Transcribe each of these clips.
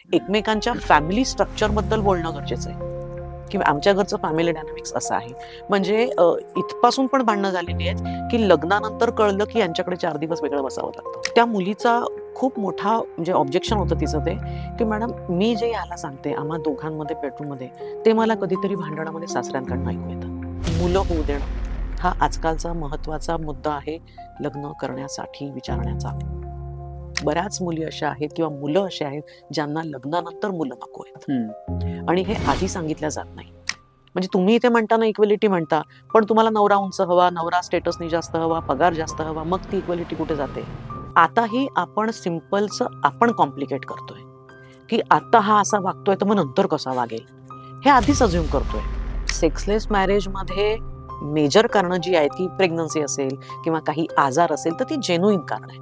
एकमेकांच्या family structure बद्दल बोलणं गरजेचं आहे की आमच्या घरचं फॅमिली डायनामिक्स असं आहे. म्हणजे इथपासून पण भांडणं झालेली आहेत की लग्नानंतर कळलं की यांच्याकडे 4 दिवस वेगळं बसावं लागतं. त्या मुलीचा खूप मोठा म्हणजे ऑब्जेक्शन होतं तिचं ते की मॅडम मी जे याला सांगते आम्हा दोघांमध्ये बेडरूममध्ये ते मला कधीतरी भांडणामध्ये सासऱ्यांकडनं ऐकू येतं. मुलं होऊ देणं हा आजकालचा महत्वाचा मुद्दा आहे लग्न करण्यासाठी विचारण्याचा. बऱ्याच मुली अशा आहेत किंवा मुलं अशी आहेत ज्यांना लग्नानंतर मुलं नको आहेत आणि हे आधी सांगितलं जात नाही. म्हणजे तुम्ही इथे म्हणता ना इक्वेलिटी म्हणता, पण तुम्हाला नवरा उंच हवा, नवरा स्टेटसनी जास्त हवा, पगार जास्त हवा, मग ती इक्वेलिटी कुठे जाते? आताही आपण सिम्पलचं आपण कॉम्प्लिकेट करतोय की आता हा असा वागतोय तर मग नंतर कसा वागेल हे आधीच अज्युम करतोय. सेक्सलेस मॅरेजमध्ये मेजर कारणं जी आहेत की प्रेग्नन्सी असेल किंवा काही आजार असेल तर ती जेन्युइन कारण आहे.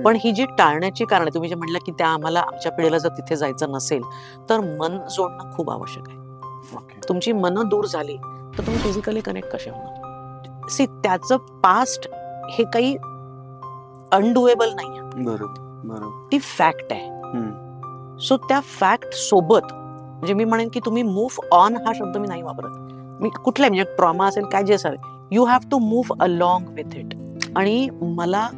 पण ही जी टाळण्याची कारण तुम्ही जे म्हणलं की त्या आम्हाला आमच्या पिढीला जर तिथे जायचं नसेल तर मन जोडणं खूप आवश्यक आहे. तुमची मनं दूर झाली तर तुम्ही फिजिकली कनेक्ट कसे होणार? सी त्याचं पास्ट हे काही अनडुएबल नाही आहे. बरोबर. ती फॅक्ट आहे. सो त्या फॅक्ट सोबत म्हणजे मी म्हणेन की तुम्ही मूव्ह ऑन हा शब्द मी नाही वापरत. मी कुठलाही म्हणजे ट्रॉमा असेल काय जे असेल you have to move along with it. आणि मला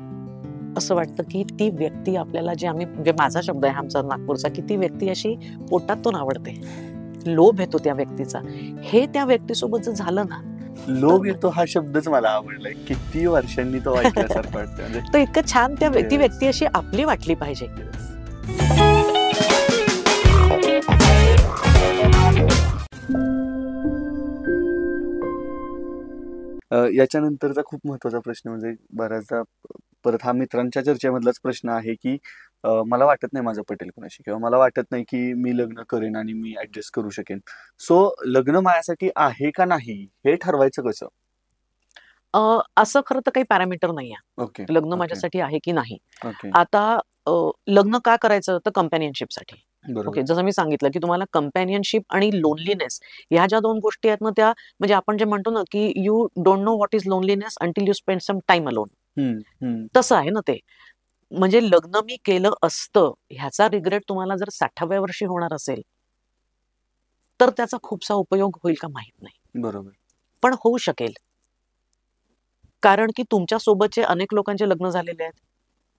असं वाटतं की ती व्यक्ती आपल्याला जे आम्ही म्हणजे माझा शब्द आहे आमचा नागपूरचा की ती व्यक्ती अशी पोटातून आवडते, लोभ येतो त्या व्यक्तीचा. हे त्या व्यक्तीसोबत जर झालं ना, लोभ येतो हा शब्दच मला आवडलाय. किती वर्षांनी तो ऐकल्यासारखं वाटतं. तर इतकं छान त्या ती व्यक्ती अशी आपली वाटली पाहिजे. याच्यानंतरचा खूप महत्वाचा प्रश्न म्हणजे बऱ्याचदा परत हा मित्रांच्या चर्चेमधलाच प्रश्न आहे की मला वाटत नाही माझं पटेल कोणाशी किंवा मला वाटत नाही की मी लग्न करेन आणि मी ऍडजस्ट करू शकेन. सो लग्न माझ्यासाठी आहे का नाही हे ठरवायचं कसं? असं खरं तर काही पॅरामीटर नाही आहे लग्न माझ्यासाठी आहे की नाही. आता लग्न का करायचं तर कंपॅनियनशिपसाठी. ओके, जसं मी सांगितलं की तुम्हाला कंपॅनियनशिप आणि लोनलीनेस ह्या ज्या 2 गोष्टी आहेत ना त्या म्हणजे आपण जे म्हणतो ना की you don't know what is loneliness until you spend some time alone. तसं आहे ना ते. म्हणजे लग्न मी केलं असतं ह्याचा रिग्रेट तुम्हाला जर 60व्या वर्षी होणार असेल तर त्याचा खूपसा उपयोग होईल का माहित नाही. बरोबर. पण होऊ शकेल. कारण की तुमच्या सोबतचे अनेक लोकांचे लग्न झालेले आहेत.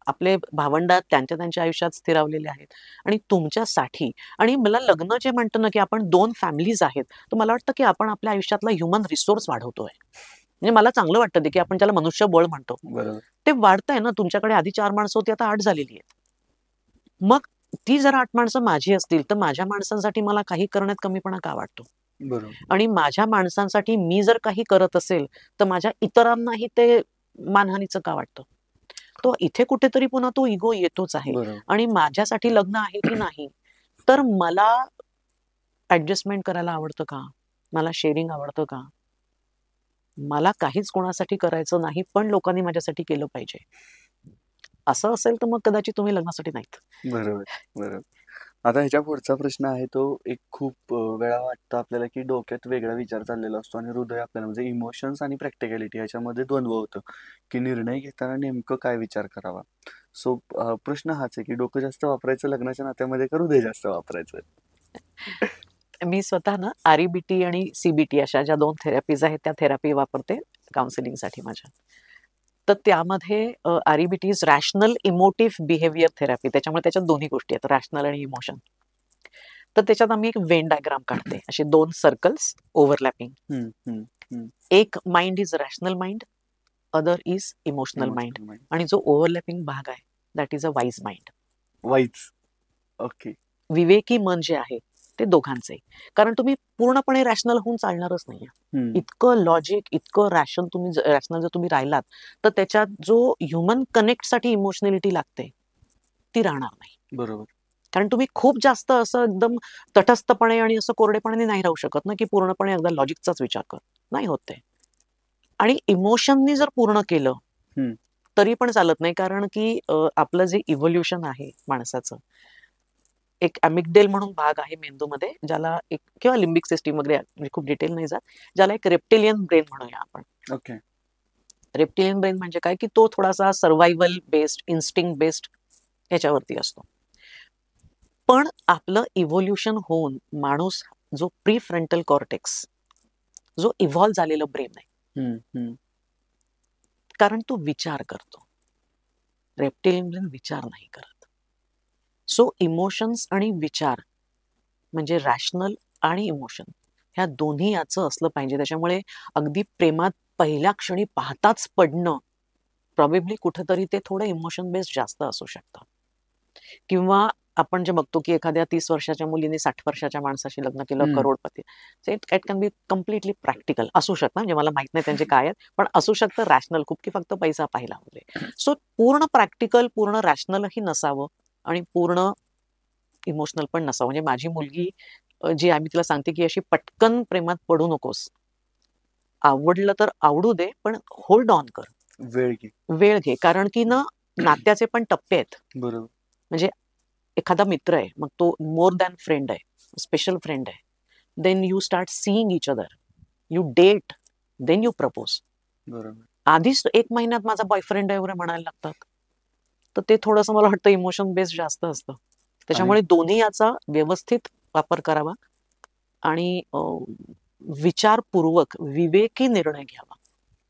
आपले भावंडात त्यांच्या आयुष्यात स्थिरावलेले आहेत आणि तुमच्यासाठी आणि मला लग्न जे म्हणतो ना की आपण 2 फॅमिलीज आहेत तर मला वाटतं की आपण आपल्या आयुष्यातला ह्युमन रिसोर्स वाढवतोय. म्हणजे मला चांगलं वाटतं ते की आपण त्याला मनुष्यबळ म्हणतो. ते वाढतंय ना. तुमच्याकडे आधी 4 माणसं होती आता 8 झालेली आहेत. मग ती जर 8 माणसं माझी असतील तर माझ्या माणसांसाठी मला काही करण्यात कमीपणा का वाटतो? आणि माझ्या माणसांसाठी मी जर काही करत असेल तर माझ्या इतरांनाही ते मानहानीचं का वाटतं? तो इथे कुठेतरी पुन्हा तो इगो येतोच आहे. आणि माझ्यासाठी लग्न आहे की नाही तर मला ऍडजस्टमेंट करायला आवडतं का? मला शेअरिंग आवडतं का? मला काहीच कोणासाठी करायचं नाही पण लोकांनी माझ्यासाठी केलं पाहिजे. असं असेल तर मग कदाचित तुम्ही लग्नासाठी नाहीत. बरोबर. आता ह्याच्या पुढचा प्रश्न आहे तो एक खूप वेळा वाटतं आपल्याला की डोक्यात वेगळा विचार चाललेला असतो आणि हृदय आपल्याला म्हणजे इमोशन्स आणि प्रॅक्टिकॅलिटी ह्याच्यामध्ये द्वंद्व होतं की निर्णय घेताना नेमकं काय विचार करावा. सो प्रश्न हाच आहे की डोकं जास्त वापरायचं लग्नाच्या नात्यामध्ये का हृदय जास्त वापरायचं? मी स्वतः ना REBT आणि CBT अशा ज्या 2 थेरपीज आहेत त्या थेरपी वापरते काउन्सिलिंगसाठी माझ्या. तर त्यामध्ये REBT is rational emotive behaviour therapy. त्याच्यामुळे त्याच्यात दोन्ही गोष्टी आहेत रॅशनल आणि इमोशन. तर त्याच्यात आम्ही एक वेन डायग्राम काढते असे 2 सर्कल्स ओव्हरलॅपिंग. एक mind is rational mind, other is emotional mind आणि जो ओव्हरलॅपिंग भाग आहे that is a wise mind. Okay. विवेकी मन जे आहे ते दोघांचे. कारण तुम्ही पूर्णपणे रॅशनल होऊन चालणारच नाहीये. इतकं लॉजिक इतकं रॅशनल जर तुम्ही राहिलात तर त्याच्यात जो ह्युमन कनेक्ट साठी इमोशनॅलिटी लागते ती राहणार नाही. बरोबर. कारण तुम्ही खूप जास्त असं एकदम तटस्थपणे आणि असं कोरडेपणाने नाही राहू शकत ना की पूर्णपणे एकदा लॉजिकचाच विचार कर. नाही होत ते. आणि इमोशननी जर पूर्ण केलं तरी पण चालत नाही. कारण की आपलं जे इव्होल्युशन आहे माणसाचं एक अमिगडेल म्हणून भाग आहे मेंदूमध्ये ज्याला एक किंवा लिम्बिक सिस्टीम वगैरे म्हणजे खूप डिटेल नाही जात ज्याला एक रेप्टिलियन ब्रेन म्हणूया आपण. ओके. रेप्टिलियन ब्रेन म्हणजे काय की तो थोडासा सर्व्हायव्हल बेस्ड इन्स्टिंक्ट बेस्ड ह्याच्यावरती असतो. पण आपलं इव्होल्युशन होऊन माणूस जो प्री फ्रंटल कॉर्टेक्स जो इव्हॉल्व झालेलं ब्रेन आहे, कारण तो विचार करतो. रेप्टिलियन ब्रेन विचार नाही करत. सो इमोशन्स आणि विचार म्हणजे रॅशनल आणि इमोशन ह्या दोन्ही याचं असलं पाहिजे. त्याच्यामुळे अगदी प्रेमात पहिल्या क्षणी पाहताच पडणं प्रॉबेबली कुठेतरी ते थोडं इमोशन बेस्ड जास्त असू शकतं. किंवा आपण जे बघतो की एखाद्या 30 वर्षाच्या मुलीने 60 वर्षाच्या माणसाशी लग्न केलं, करोडपती. It can be completely practical असू शकतं. म्हणजे मला माहित नाही त्यांचे काय आहेत, पण असू शकतं रॅशनल खूप की फक्त पैसा पाहिला म्हणजे. सो पूर्ण प्रॅक्टिकल, पूर्ण रॅशनलही नसावं आणि पूर्ण इमोशनल पण नसावं. म्हणजे माझी मुलगी जी आम्ही तिला सांगते की अशी पटकन प्रेमात पडू नकोस. आवडलं तर आवडू दे, पण होल्ड ऑन कर. वेळ घे. कारण की ना नात्याचे पण टप्पे आहेत. बरोबर. म्हणजे एखादा मित्र आहे, मग तो मोर दॅन फ्रेंड आहे, स्पेशल फ्रेंड आहे. Then you start seeing each other, you date, then you propose. बरोबर. आधीच 1 महिन्यात माझा बॉयफ्रेंड आहे वगैरे म्हणायला लागतात. तर ते थोडंसं मला वाटतं इमोशन बेस्ड जास्त असतं. त्याच्यामुळे दोन्ही याचा व्यवस्थित वापर करावा आणि विचारपूर्वक विवेकी निर्णय घ्यावा.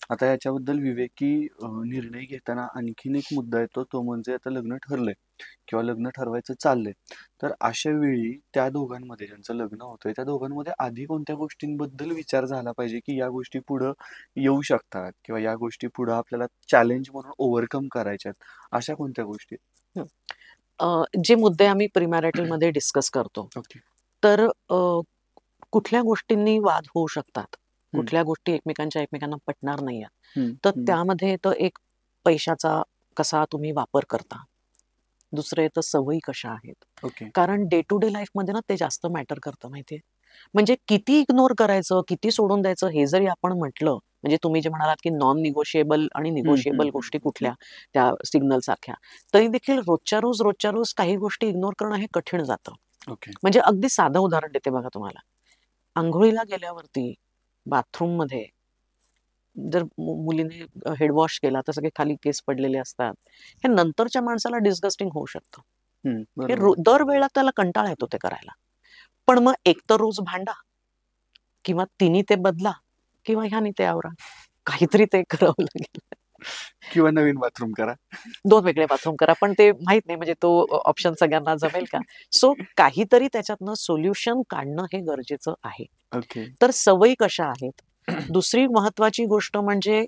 आता याच्याबद्दल विवेकी निर्णय घेताना आणखीन एक मुद्दा येतो, तो म्हणजे आता लग्न ठरलंय किंवा लग्न ठरवायचं चाललंय. तर अशा वेळी त्या दोघांमध्ये ज्यांचं लग्न होतंय त्या दोघांमध्ये आधी कोणत्या गोष्टींबद्दल विचार झाला पाहिजे की या गोष्टी पुढं येऊ शकतात किंवा या गोष्टी पुढं आपल्याला चॅलेंज म्हणून ओव्हरकम करायच्यात, अशा कोणत्या गोष्टी? जे मुद्दे आम्ही प्रीमॅरिटल मध्ये डिस्कस करतो, तर कुठल्या गोष्टींनी वाद होऊ शकतात, कुठल्या गोष्टी एकमेकांना पटणार नाही, तर त्यामध्ये तर एक पैशाचा कसा तुम्ही वापर करता, दुसरं येतं सवयी कशा आहेत. कारण डे टू डे लाईफ मध्ये ना ते जास्त मॅटर करतं माहितीये. म्हणजे किती इग्नोर करायचं, किती सोडून द्यायचं हे जरी आपण म्हटलं, म्हणजे तुम्ही जे म्हणालात की नॉन निगोशिएबल आणि निगोशिएबल गोष्टी कुठल्या, त्या सिग्नल सारख्या, तरी देखील रोजच्या रोज काही गोष्टी इग्नोर करणं हे कठीण जातं. म्हणजे अगदी साधं उदाहरण देते बघा तुम्हाला. अंघोळीला गेल्यावरती बाथरूम मध्ये जर मुलीने हेडवॉश केला तर सगळे खाली केस पडलेले असतात. हे नंतरच्या माणसाला डिस्गस्टिंग होऊ शकतं. हे दरवेळेला त्याला कंटाळा येतो ते करायला. पण मग एकतर रोज भांडा किंवा तिन्ही ते बदला किंवा ह्यानी ते आवरा, काहीतरी ते करावं लागेल. किंवा नवीन बाथरूम करा, 2 वेगळे बाथरूम करा. पण ते माहित नाही म्हणजे तो ऑप्शन सगळ्यांना जमेल का? सो काहीतरी त्याच्यातनं सोल्युशन काढणं हे गरजेचं आहे. तर सवयी कशा आहेत? दुसरी महत्वाची गोष्ट म्हणजे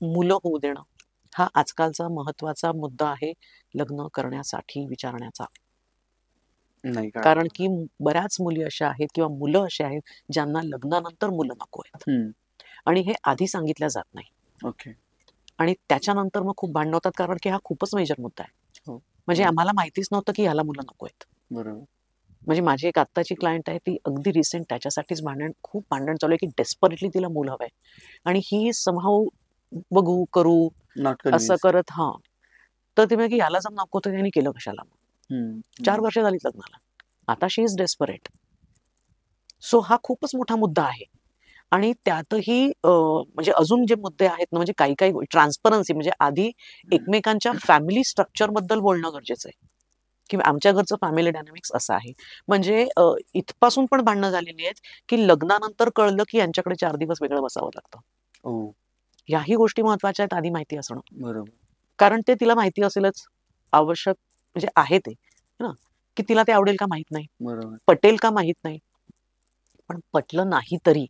मुलं होऊ देणं. हा आजकालचा महत्वाचा मुद्दा आहे लग्न करण्यासाठी विचारण्याचा. कारण की बऱ्याच मुली अशा आहेत किंवा मुलं अशी आहेत ज्यांना लग्नानंतर मुलं नको आहेत आणि हे आधी सांगितलं जात नाही. आणि त्याच्यानंतर मग खूप भांडण होतात कारण की हा खूपच मेजर मुद्दा आहे. म्हणजे आम्हाला माहितीच नव्हतं की ह्याला मुलं नको आहेत. म्हणजे माझी एक आत्ताची क्लायंट आहे, ती अगदी रिसेंट त्याच्यासाठीच खूप भांडण चालू आहे की डेस्परेटली तिला मूल हवंय आणि ही समहाऊ बघू करू असं करत तर ती म्हणजे याला जर नको तर त्यांनी केलं कशाला. 4 वर्ष झाली लग्नाला, आता शी इज डेस्परेट. सो हा खूपच मोठा मुद्दा आहे. आणि त्यातही म्हणजे अजून जे मुद्दे आहेत ना, म्हणजे काही ट्रान्सपरन्सी, म्हणजे आधी एकमेकांच्या फॅमिली स्ट्रक्चर बद्दल बोलणं गरजेचं आहे की आमच्या घरचं फॅमिली डायनामिक्स असं आहे. म्हणजे इथपासून पण भांडणं झालेली आहेत की लग्नानंतर कळलं की यांच्याकडे 4 दिवस वेगळं बसावं लागतं. याही गोष्टी महत्वाच्या आहेत आधी माहिती असणं. बरोबर. कारण ते तिला माहिती असेलच, आवश्यक म्हणजे आहे ते ना, की तिला ते आवडेल का माहित नाही, पटेल का माहित नाही. पण पटलं नाही तरी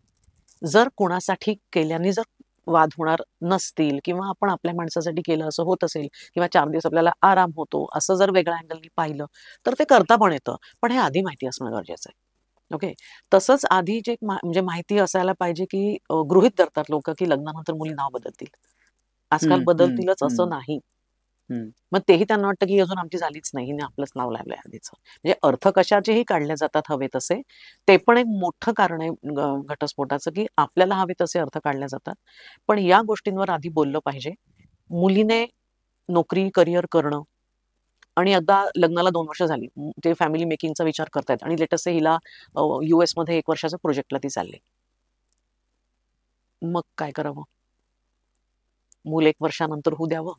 जर कोणासाठी केल्याने जर वाद होणार नसतील किंवा आपण आपल्या माणसासाठी केलं असं होत असेल किंवा 4 दिवस आपल्याला आराम होतो असं जर वेगळ्या अँगलनी पाहिलं तर ते करता पण येतं. पण हे आधी माहिती असणं गरजेचं आहे. ओके. तसंच आधी जे म्हणजे माहिती असायला पाहिजे की गृहीत धरतात लोक की लग्नानंतर मुली नाव बदलतील, आजकाल बदलतीलच असं नाही. मग तेही त्यांना वाटतं की अजून आमची झालीच नाही, हिने आपलंच नाव लावलंय आधीचं. म्हणजे अर्थ कशाचेही काढले जातात हवे तसे. ते पण एक मोठं कारण आहे घटस्फोटाचं की आपल्याला हवे तसे अर्थ काढले जातात. पण या गोष्टींवर आधी बोललं पाहिजे. मुलीने नोकरी करिअर करणं आणि एकदा लग्नाला 2 वर्ष झाली, ते फॅमिली मेकिंगचा विचार करतायत आणि लेटेस्ट हिला US मध्ये 1 वर्षाच्या प्रोजेक्टला ती चालली. मग काय करावं? मूल 1 वर्षानंतर होऊ द्यावं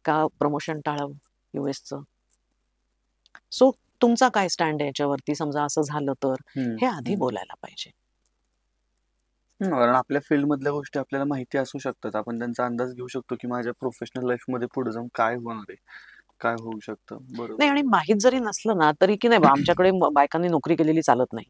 का प्रमोशन टाळावं USचं? सो तुमचा काय स्टँड आहे याच्यावरती, समजा असं झालं तर, हम्म, हे आधी हम्म. बोलायला पाहिजे. कारण आपल्या फील्ड मधल्या गोष्टी आपल्याला माहिती असू शकतात. आपण त्यांचा अंदाज घेऊ शकतो की माझ्या प्रोफेशनल लाईफ मध्ये पुढे जाऊन काय होणार आहे, काय होऊ शकतं. नाही, बरोबर आणि आहे. माहीत जरी नसलं ना तरी की नाही बा आमच्याकडे बायकांनी नोकरी केलेली चालत नाही,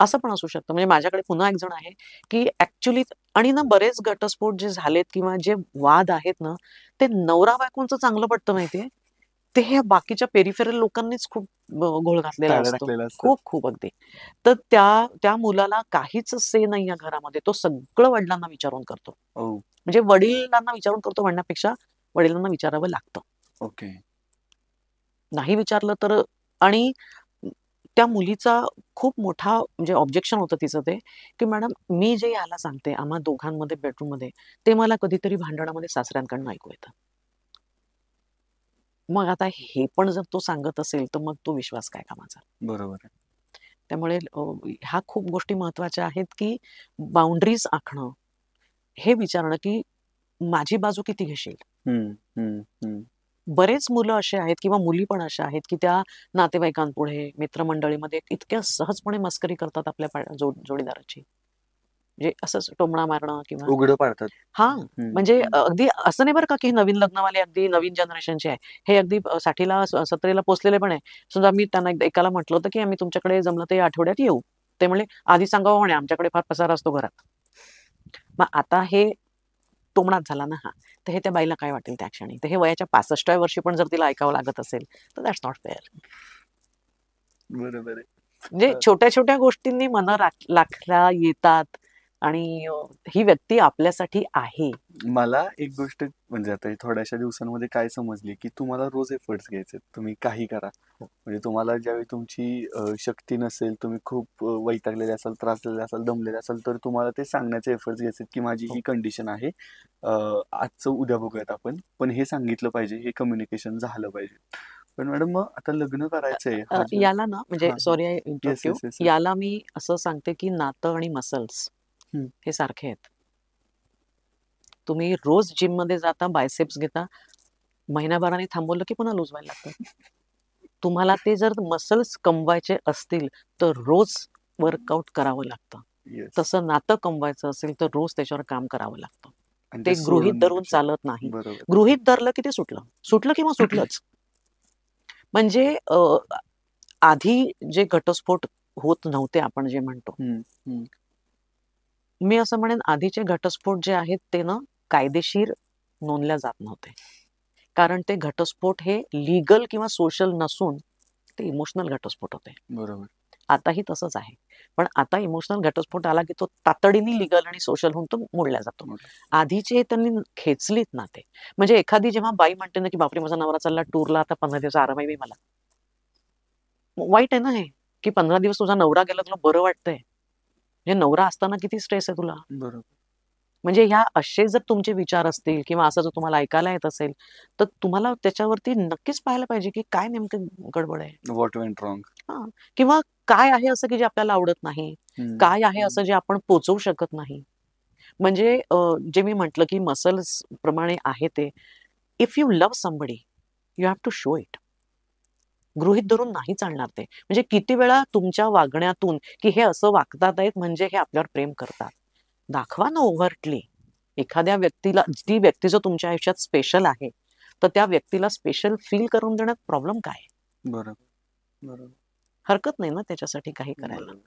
असं पण असू शकतं. म्हणजे माझ्याकडे पुन्हा एक जण आहे की ऍक्च्युली, आणि ना बरेच घटस्फोट जे झालेत किंवा जे वाद आहेत ना, ते नवरा बायकोंचं चांगलं पडतं माहितीये, ते ह्या बाकीच्या पेरिफेरल लोकांनीच खूप घोळ घातलेला टाळ्या असतो. टाकलेल्या असतात. खूप खूप अगदी. तर त्या त्या मुलाला काहीच से नाही या घरामध्ये. तो सगळं वडिलांना विचारून करतो. ओ. म्हणजे वडिलांना विचारून करतो म्हणण्यापेक्षा वडिलांना विचारावं लागतं. ओके. नाही विचारलं तर. आणि त्या मुलीचा खूप मोठा म्हणजे ऑब्जेक्शन होतं तिचं ते, की मॅडम मी जे याला सांगते आम्हा दोघांमध्ये बेडरूममध्ये, ते मला कधीतरी भांडणामध्ये सासऱ्यांकडनं ऐकू येतं. मग आता हे पण जर तो सांगत असेल, तर मग तो विश्वास काय कामाचा? बरोबर आहे. त्यामुळे ह्या खूप गोष्टी महत्त्वाच्या आहेत, की बाउंडरीज आखणं, हे विचारणं, की माझी बाजू किती घेशील? हम्म, हम्म, हम्म. बरेच मुलं असे आहेत किंवा मुली पण अशा आहेत, की त्या नातेवाईकांपुढे, मित्रमंडळीमध्ये इतक्या सहजपणे मस्करी करतात आपल्या जोडीदाराची. म्हणजे असंच टोमणा मारणं किंवा उघडं पाडतात. हां, हम्म, म्हणजे हम्म. अगदी असं नाही बरं का, की हे नवीन लग्नवाले अगदी नवीन जनरेशनचे आहे. हे अगदी 60ला 70ला पोहोचलेले पण आहे. समजा मी त्यांना एकाला म्हटलं होतं, की आम्ही तुमच्याकडे जमलं तर या आठवड्यात येऊ. ते म्हणले, "आधी सांगावं म्हणे, आमच्याकडे फार पसारा असतो घरात." मग आता हे टोमणाच झाला ना हा. तर हे त्या बाईला काय वाटेल त्या क्षणी? तर हे वयाच्या 65व्या वर्षी पण जर तिला ऐकावं लागत असेल, तर दॅट्स नॉट फेअर. बरोबर आहे. म्हणजे अ, छोट्या-छोट्या गोष्टींनी मनं राखता येतात आणि ही व्यक्ती आपल्यासाठी आहे. मला एक गोष्ट म्हणजे आता ही थोड्याशा दिवसांमध्ये काय समजली, की तुम्हाला रोज एफर्ट्स घ्यायचे. तुम्ही काही करा. हो. म्हणजे तुम्हाला ज्यावेळी तुमची शक्ती नसेल, तुम्ही खूप वैतागलेले असाल, त्रासलेले असाल, दमलेले असाल, तर तुम्हाला ते सांगण्याचे एफर्ट्स घ्यायचे, की माझी हो. ही कंडिशन आहे. अ, आजचं उद्या बघूयात आपण. पण हे सांगितलं पाहिजे, हे कम्युनिकेशन झालं पाहिजे. पण मॅडम मग आता लग्न करायचंय हा जो. याला ना म्हणजे हां, हां. Sorry I yes, interrupt you. Yes, yes, yes. याला मी असं सांगते, की नातं आणि मसल्स हं. हे सारखे आहेत. तुम्ही रोज जिममध्ये जाता, बायसेप्स घेता, महिन्याभराने थांबवलं की पुन्हा लूज व्हायला लागतं. तुम्हाला ते जर मसल्स कमवायचे असतील, तर रोज वर्कआउट करावं लागतं. येस. तसं नातं कमवायचं असेल, तर रोज त्याच्यावर काम करावं लागतं. आणि ते ते गृहीत सोडून देऊ धरून शकत. चालत नाही. बरोबर. गृहीत धरलं की ते सुटलं. सुटलं की मग सुटलंच. म्हणजे आधी जे घटस्फोट होत नव्हते आपण जे म्हणतो. हं, हं. मी असं म्हणेन आधीचे घटस्फोट जे आहेत ते ना कायदेशीर नोंदल्या जात नव्हते. कारण ते घटस्फोट हे लीगल किंवा सोशल नसून ते इमोशनल घटस्फोट होते. बरोबर. आताही तसंच आहे. पण आता इमोशनल घटस्फोट आला की तो तातडीने लीगल आणि सोशल होऊन तो मोडला जातो. म्हटलं. आधीचे त्यांनी खेचलीत ना ते. म्हणजे एखादी जेव्हा बाई म्हणते ना, की "बापरे! माझा नवरा चालला टूरला, आता 15 दिवस आराम आहे बाई मला." वाईट आहे ना हे, की 15 दिवस तुझा नवरा गेला तुला बरं वाटतंय. म्हणजे नवरा असताना किती स्ट्रेस आहे तुला. बरोबर. म्हणजे ह्या असे जर तुमचे विचार असतील किंवा असं जर तुम्हाला ऐकायला येत असेल, तर तुम्हाला त्याच्यावरती नक्कीच पाहायला पाहिजे, की काय नेमकं गडबड आहे. What went wrong. हां. किंवा काय आहे असं, की जे आपल्याला आवडत नाही? हं, काय आहे हं. असं जे आपण पोहचवू शकत नाही? म्हणजे जे मी म्हटलं, की मसल्स प्रमाणे आहे ते. If you love somebody, you have to show it. गृहीत धरून नाही चालणार ते. म्हणजे किती वेळा तुमच्या वागण्यातून, की हे असं वागतात आहेत म्हणजे हे आपल्यावर प्रेम करतात. दाखवा ना ओव्हर्टली. एखाद्या व्यक्तीला, ती व्यक्ती जर तुमच्या आयुष्यात स्पेशल आहे, तर त्या व्यक्तीला स्पेशल फील करून देण्यात प्रॉब्लेम काय आहे? बरोबर, बरोबर, हरकत नाही ना त्याच्यासाठी काही करायला. बरोबर.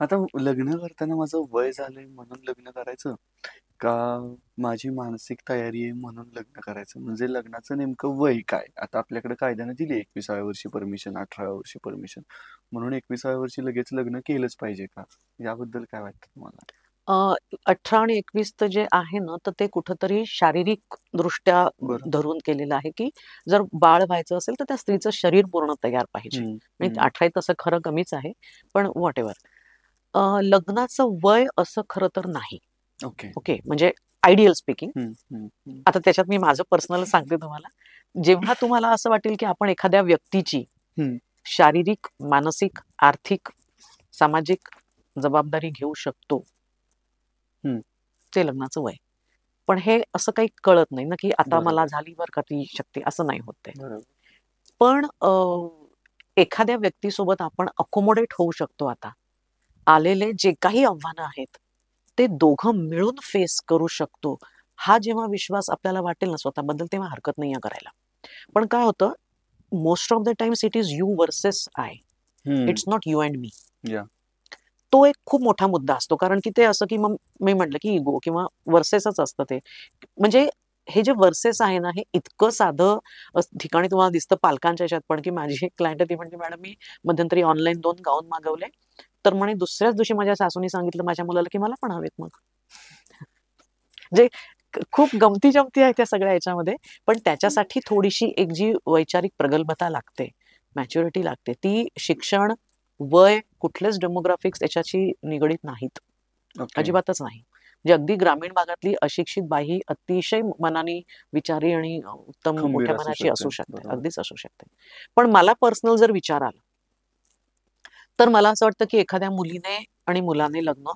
आता लग्न करताना माझं वय झालंय म्हणून लग्न करायचं, का माझी मानसिक तयारी आहे म्हणून लग्न करायचं? म्हणजे लग्नाचं नेमकं वय काय? आता आपल्याकडे कायद्याने दिली 21व्या वर्षी परमिशन, 18व्या वर्षी परमिशन. म्हणून 21व्या वर्षी लगेच लग्न केलंच पाहिजे का? याबद्दल काय वाटतं तुम्हाला? अ, 18 आणि 21 तर जे आहे ना, तर ते कुठेतरी शारीरिक दृष्ट्या बरोबर. धरून केलेलं आहे, की जर बाळ व्हायचं असेल, तर त्या स्त्रीचं शरीर पूर्ण तयार पाहिजे. हं, म्हणजे हं. 18 तसं खरं कमीच आहे, पण व्हॉटएव्हर. लग्नाचं वय असं खरं तर नाही. ओके. ओके. म्हणजे आयडियल स्पीकिंग. हं, हं, हं. आता त्याच्यात मी माझं पर्सनल सांगते तुम्हाला. जेव्हा तुम्हाला असं वाटेल, की आपण एखाद्या व्यक्तीची हं, शारीरिक, मानसिक, आर्थिक, सामाजिक जबाबदारी घेऊ शकतो, हं. ते लग्नाचं वय. पण हे असं काही कळत नाही ना, की आता मला बरोबर, झाली बरं का ती शक्ती, असं नाही होत ते. बरोबर. पण एखाद्या व्यक्तीसोबत आपण अकोमोडेट होऊ शकतो. आता आलेले जे काही आव्हानं आहेत ते दोघं मिळून फेस करू शकतो. हा जेव्हा विश्वास आपल्याला वाटेल ना स्वतःबद्दल, तेव्हा हरकत नाही करायला. पण काय होतं, most of the times it is you versus I, it's not you and me. या तो एक खूप मोठा मुद्दा असतो. कारण की ते असं की मग मी म्हटलं की इगो किंवा वर्सेसच असतं ते. म्हणजे हे जे वर्सेस आहे ना, हे इतकं साधं ठिकाणी तुम्हाला दिसतं पालकांच्या ह्याच्यात पण, की माझी एक क्लायंट ती म्हणजे मॅडम मी मध्यंतरी ऑनलाईन 2 गाऊन मागवले. तर म्हणे दुसऱ्याच दिवशी माझ्या सासूनी सांगितलं माझ्या मुलाला की मला पण हवेत मग. म्हणजे खूप गमती-जमती आहे त्या सगळ्या ह्याच्यामध्ये. पण त्याच्यासाठी थोडीशी एक जी वैचारिक प्रगल्भता लागते, मॅच्युरिटी लागते. ती शिक्षण, वय, कुठलेच डेमोग्राफिक्स याच्याशी निगडीत नाहीत. ओके. अजिबातच नाही. म्हणजे अगदी ग्रामीण भागातली अशिक्षित बाई अतिशय मनाने विचारी आणि उत्तम खंबीर मोठ्या असू मनाची शकते. असू शकते. बरोबर. अगदीच असू शकते. पण मला पर्सनल जर विचार आला, तर मला असं वाटतं की एखाद्या मुलीने आणि मुलाने लग्न,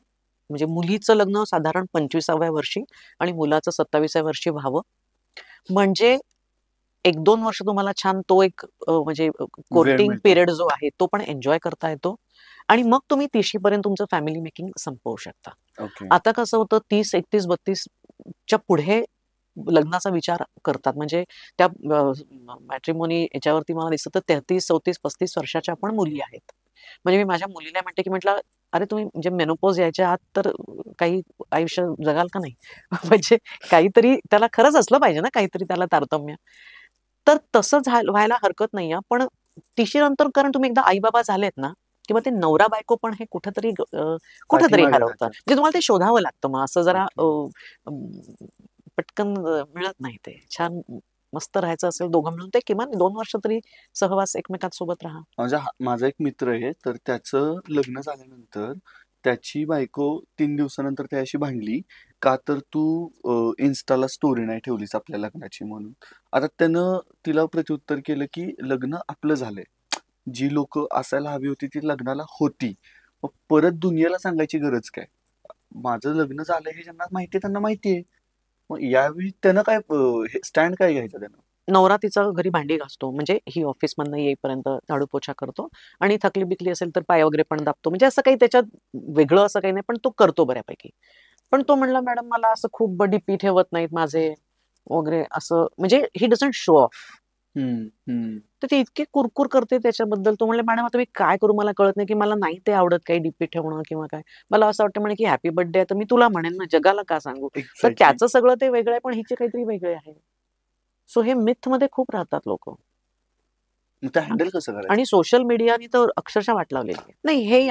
म्हणजे मुलीचं लग्न साधारण 25व्या वर्षी आणि मुलाचं 27व्या वर्षी व्हावं. म्हणजे 1-2 वर्ष तुम्हाला छान तो एक म्हणजे वेळ कोर्टिंग मिळतो. पिरियड जो आहे तो पण एन्जॉय करता येतो. आणि मग तुम्ही 30शी पर्यंत तुमचं फॅमिली मेकिंग संपवू शकता. ओके. आता कसं होतं 30, 31, 32च्या पुढे लग्नाचा विचार करतात. म्हणजे त्या मॅट्रिमोनी याच्यावरती मला दिसतं तर 33, 34, 35 वर्षाच्या पण मुली आहेत. म्हणजे मी माझ्या मुलीला म्हणते की म्हटलं, "अरे तुम्ही म्हणजे मेनोपॉज यायच्या आत तर काही आयुष्य जगाल का नाही?" म्हणजे काहीतरी त्याला खरंच असलं पाहिजे ना, काहीतरी त्याला तारतम्य. तर तसं व्हायला हरकत नाही आहे. पण 30शी नंतर कारण तुम्ही एकदा आई-बाबा झालेत ना, किंवा ते नवरा-बायको पण हे कुठेतरी कुठेतरी पाठीमागे हरवतं. राहतात. म्हणजे तुम्हाला ते शोधावं लागतं मग असं जरा ओके. पटकन मिळत नाही ते. छान मस्त राहायचं असेल दोघं मिळून, ते किमान 2 वर्ष तरी सहवास एकमेकांसोबत राहा. म्हणजे माझा एक मित्र आहे, तर त्याचं लग्न झाल्यानंतर त्याची बायको 3 दिवसानंतर त्याच्याशी भांडली. का तर तू इन्स्टाला स्टोरी नाही ठेवलीस आपल्या लग्नाची म्हणून. आता त्यानं तिला प्रत्युत्तर केलं, की लग्न आपलं झालंय. जी लोकं असायला हवी होती ती लग्नाला होती. मग परत दुनियेला सांगायची गरज काय? माझं लग्न झालंय हे ज्यांना माहिती आहे त्यांना माहिती आहे. मग यावेळी त्यानं काय हे स्टँड काय घ्यायचा त्यानं? नवरा तिचा घरी भांडी घासतो. म्हणजे ही ऑफिसमधनं येईपर्यंत झाडू पोछा करतो आणि थकली-बिकली असेल तर पाय वगैरे पण दाबतो. म्हणजे असं काही त्याच्यात वेगळं असं काही नाही, पण तो करतो बऱ्यापैकी. पण तो म्हणला, "मॅडम मला असं खूप डी-पी ठेवत नाहीत माझे वगैरे असं." म्हणजे ही डझंट शो ऑफ. हं, हं. तर ती इतकी कुरकुर करते त्याच्याबद्दल. तो म्हणले, "मॅडम आता मी काय करू मला कळत नाही, की मला नाही ते आवडत काही डी-पी ठेवणं किंवा काय. मला असं वाटतं म्हणे, की हॅपी बर्थडे आहे तर मी तुला म्हणेन ना, जगाला का सांगू?" तर एक्झॅक्टली. त्याचं सगळं ते वेगळं आहे, पण हिचे काहीतरी वेगळे आहे. सो हे मिथमध्ये खूप राहतात लोकं. मग ते हँडल कसं करायचं? आणि सोशल मीडियाने तर अक्षरशः वाट लावलेली आहे. नाही, हे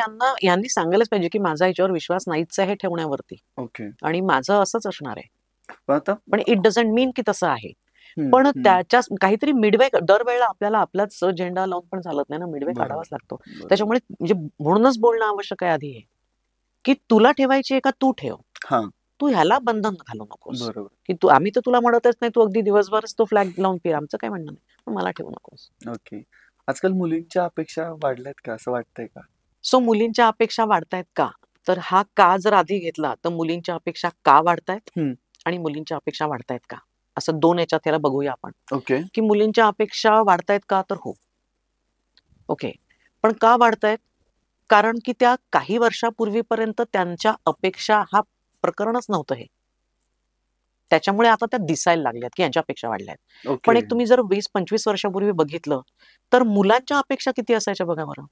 यांनी सांगायलाच पाहिजे, की माझा याच्यावर विश्वास नाहीच आहे ठेवण्यावरती ओके. आणि माझं असंच असणार आहे. पण आता पण इट डझंट मीन की तसं आहे. हं, पण हं. त्याच्या काहीतरी मिडवे दरवेळेला आपल्याला आपलाच झेंडा लावून पण चालत नाही ना, मिडवे बरोबर, काढावाच लागतो. बरोबर. त्याच्यामुळे म्हणजे म्हणूनच बोलणं आवश्यक आहे आधी हे, की तुला ठेवायची आहे का तू ठेव. हां, तू ह्याला बंधन घालू नकोस, बरोबर. की आम्ही तर तुला म्हणतच नाही, तू अगदी दिवसभरच तो फ्लॅग लावून फिर. आमचं काही म्हणणं नाही. पण मला ठेवू नकोस. ओके. आजकाल मुलींच्या अपेक्षा वाढल्यात का असं वाटतंय का? सो मुलींच्या अपेक्षा वाढतायत का? तर हा का जर आधी घेतला, तर मुलींच्या अपेक्षा का वाढतायत हं. आणि मुलींच्या अपेक्षा वाढतायत का? असं 2 याच्यात ह्याला बघूया आपण, ओके. की मुलींच्या अपेक्षा वाढतायत का? तर हो. ओके. पण का वाढतायत? कारण की त्या काही वर्षापूर्वीपर्यंत त्यांच्या अपेक्षा हा प्रकरणच नव्हतं हे. त्याच्यामुळे आता त्या दिसायला लागल्यात, की यांच्या अपेक्षा वाढल्यात. पण ओके. एक तुम्ही जर 20-25 वर्षापूर्वी बघितलं, तर मुलांच्या अपेक्षा किती असायच्या बघा बरं.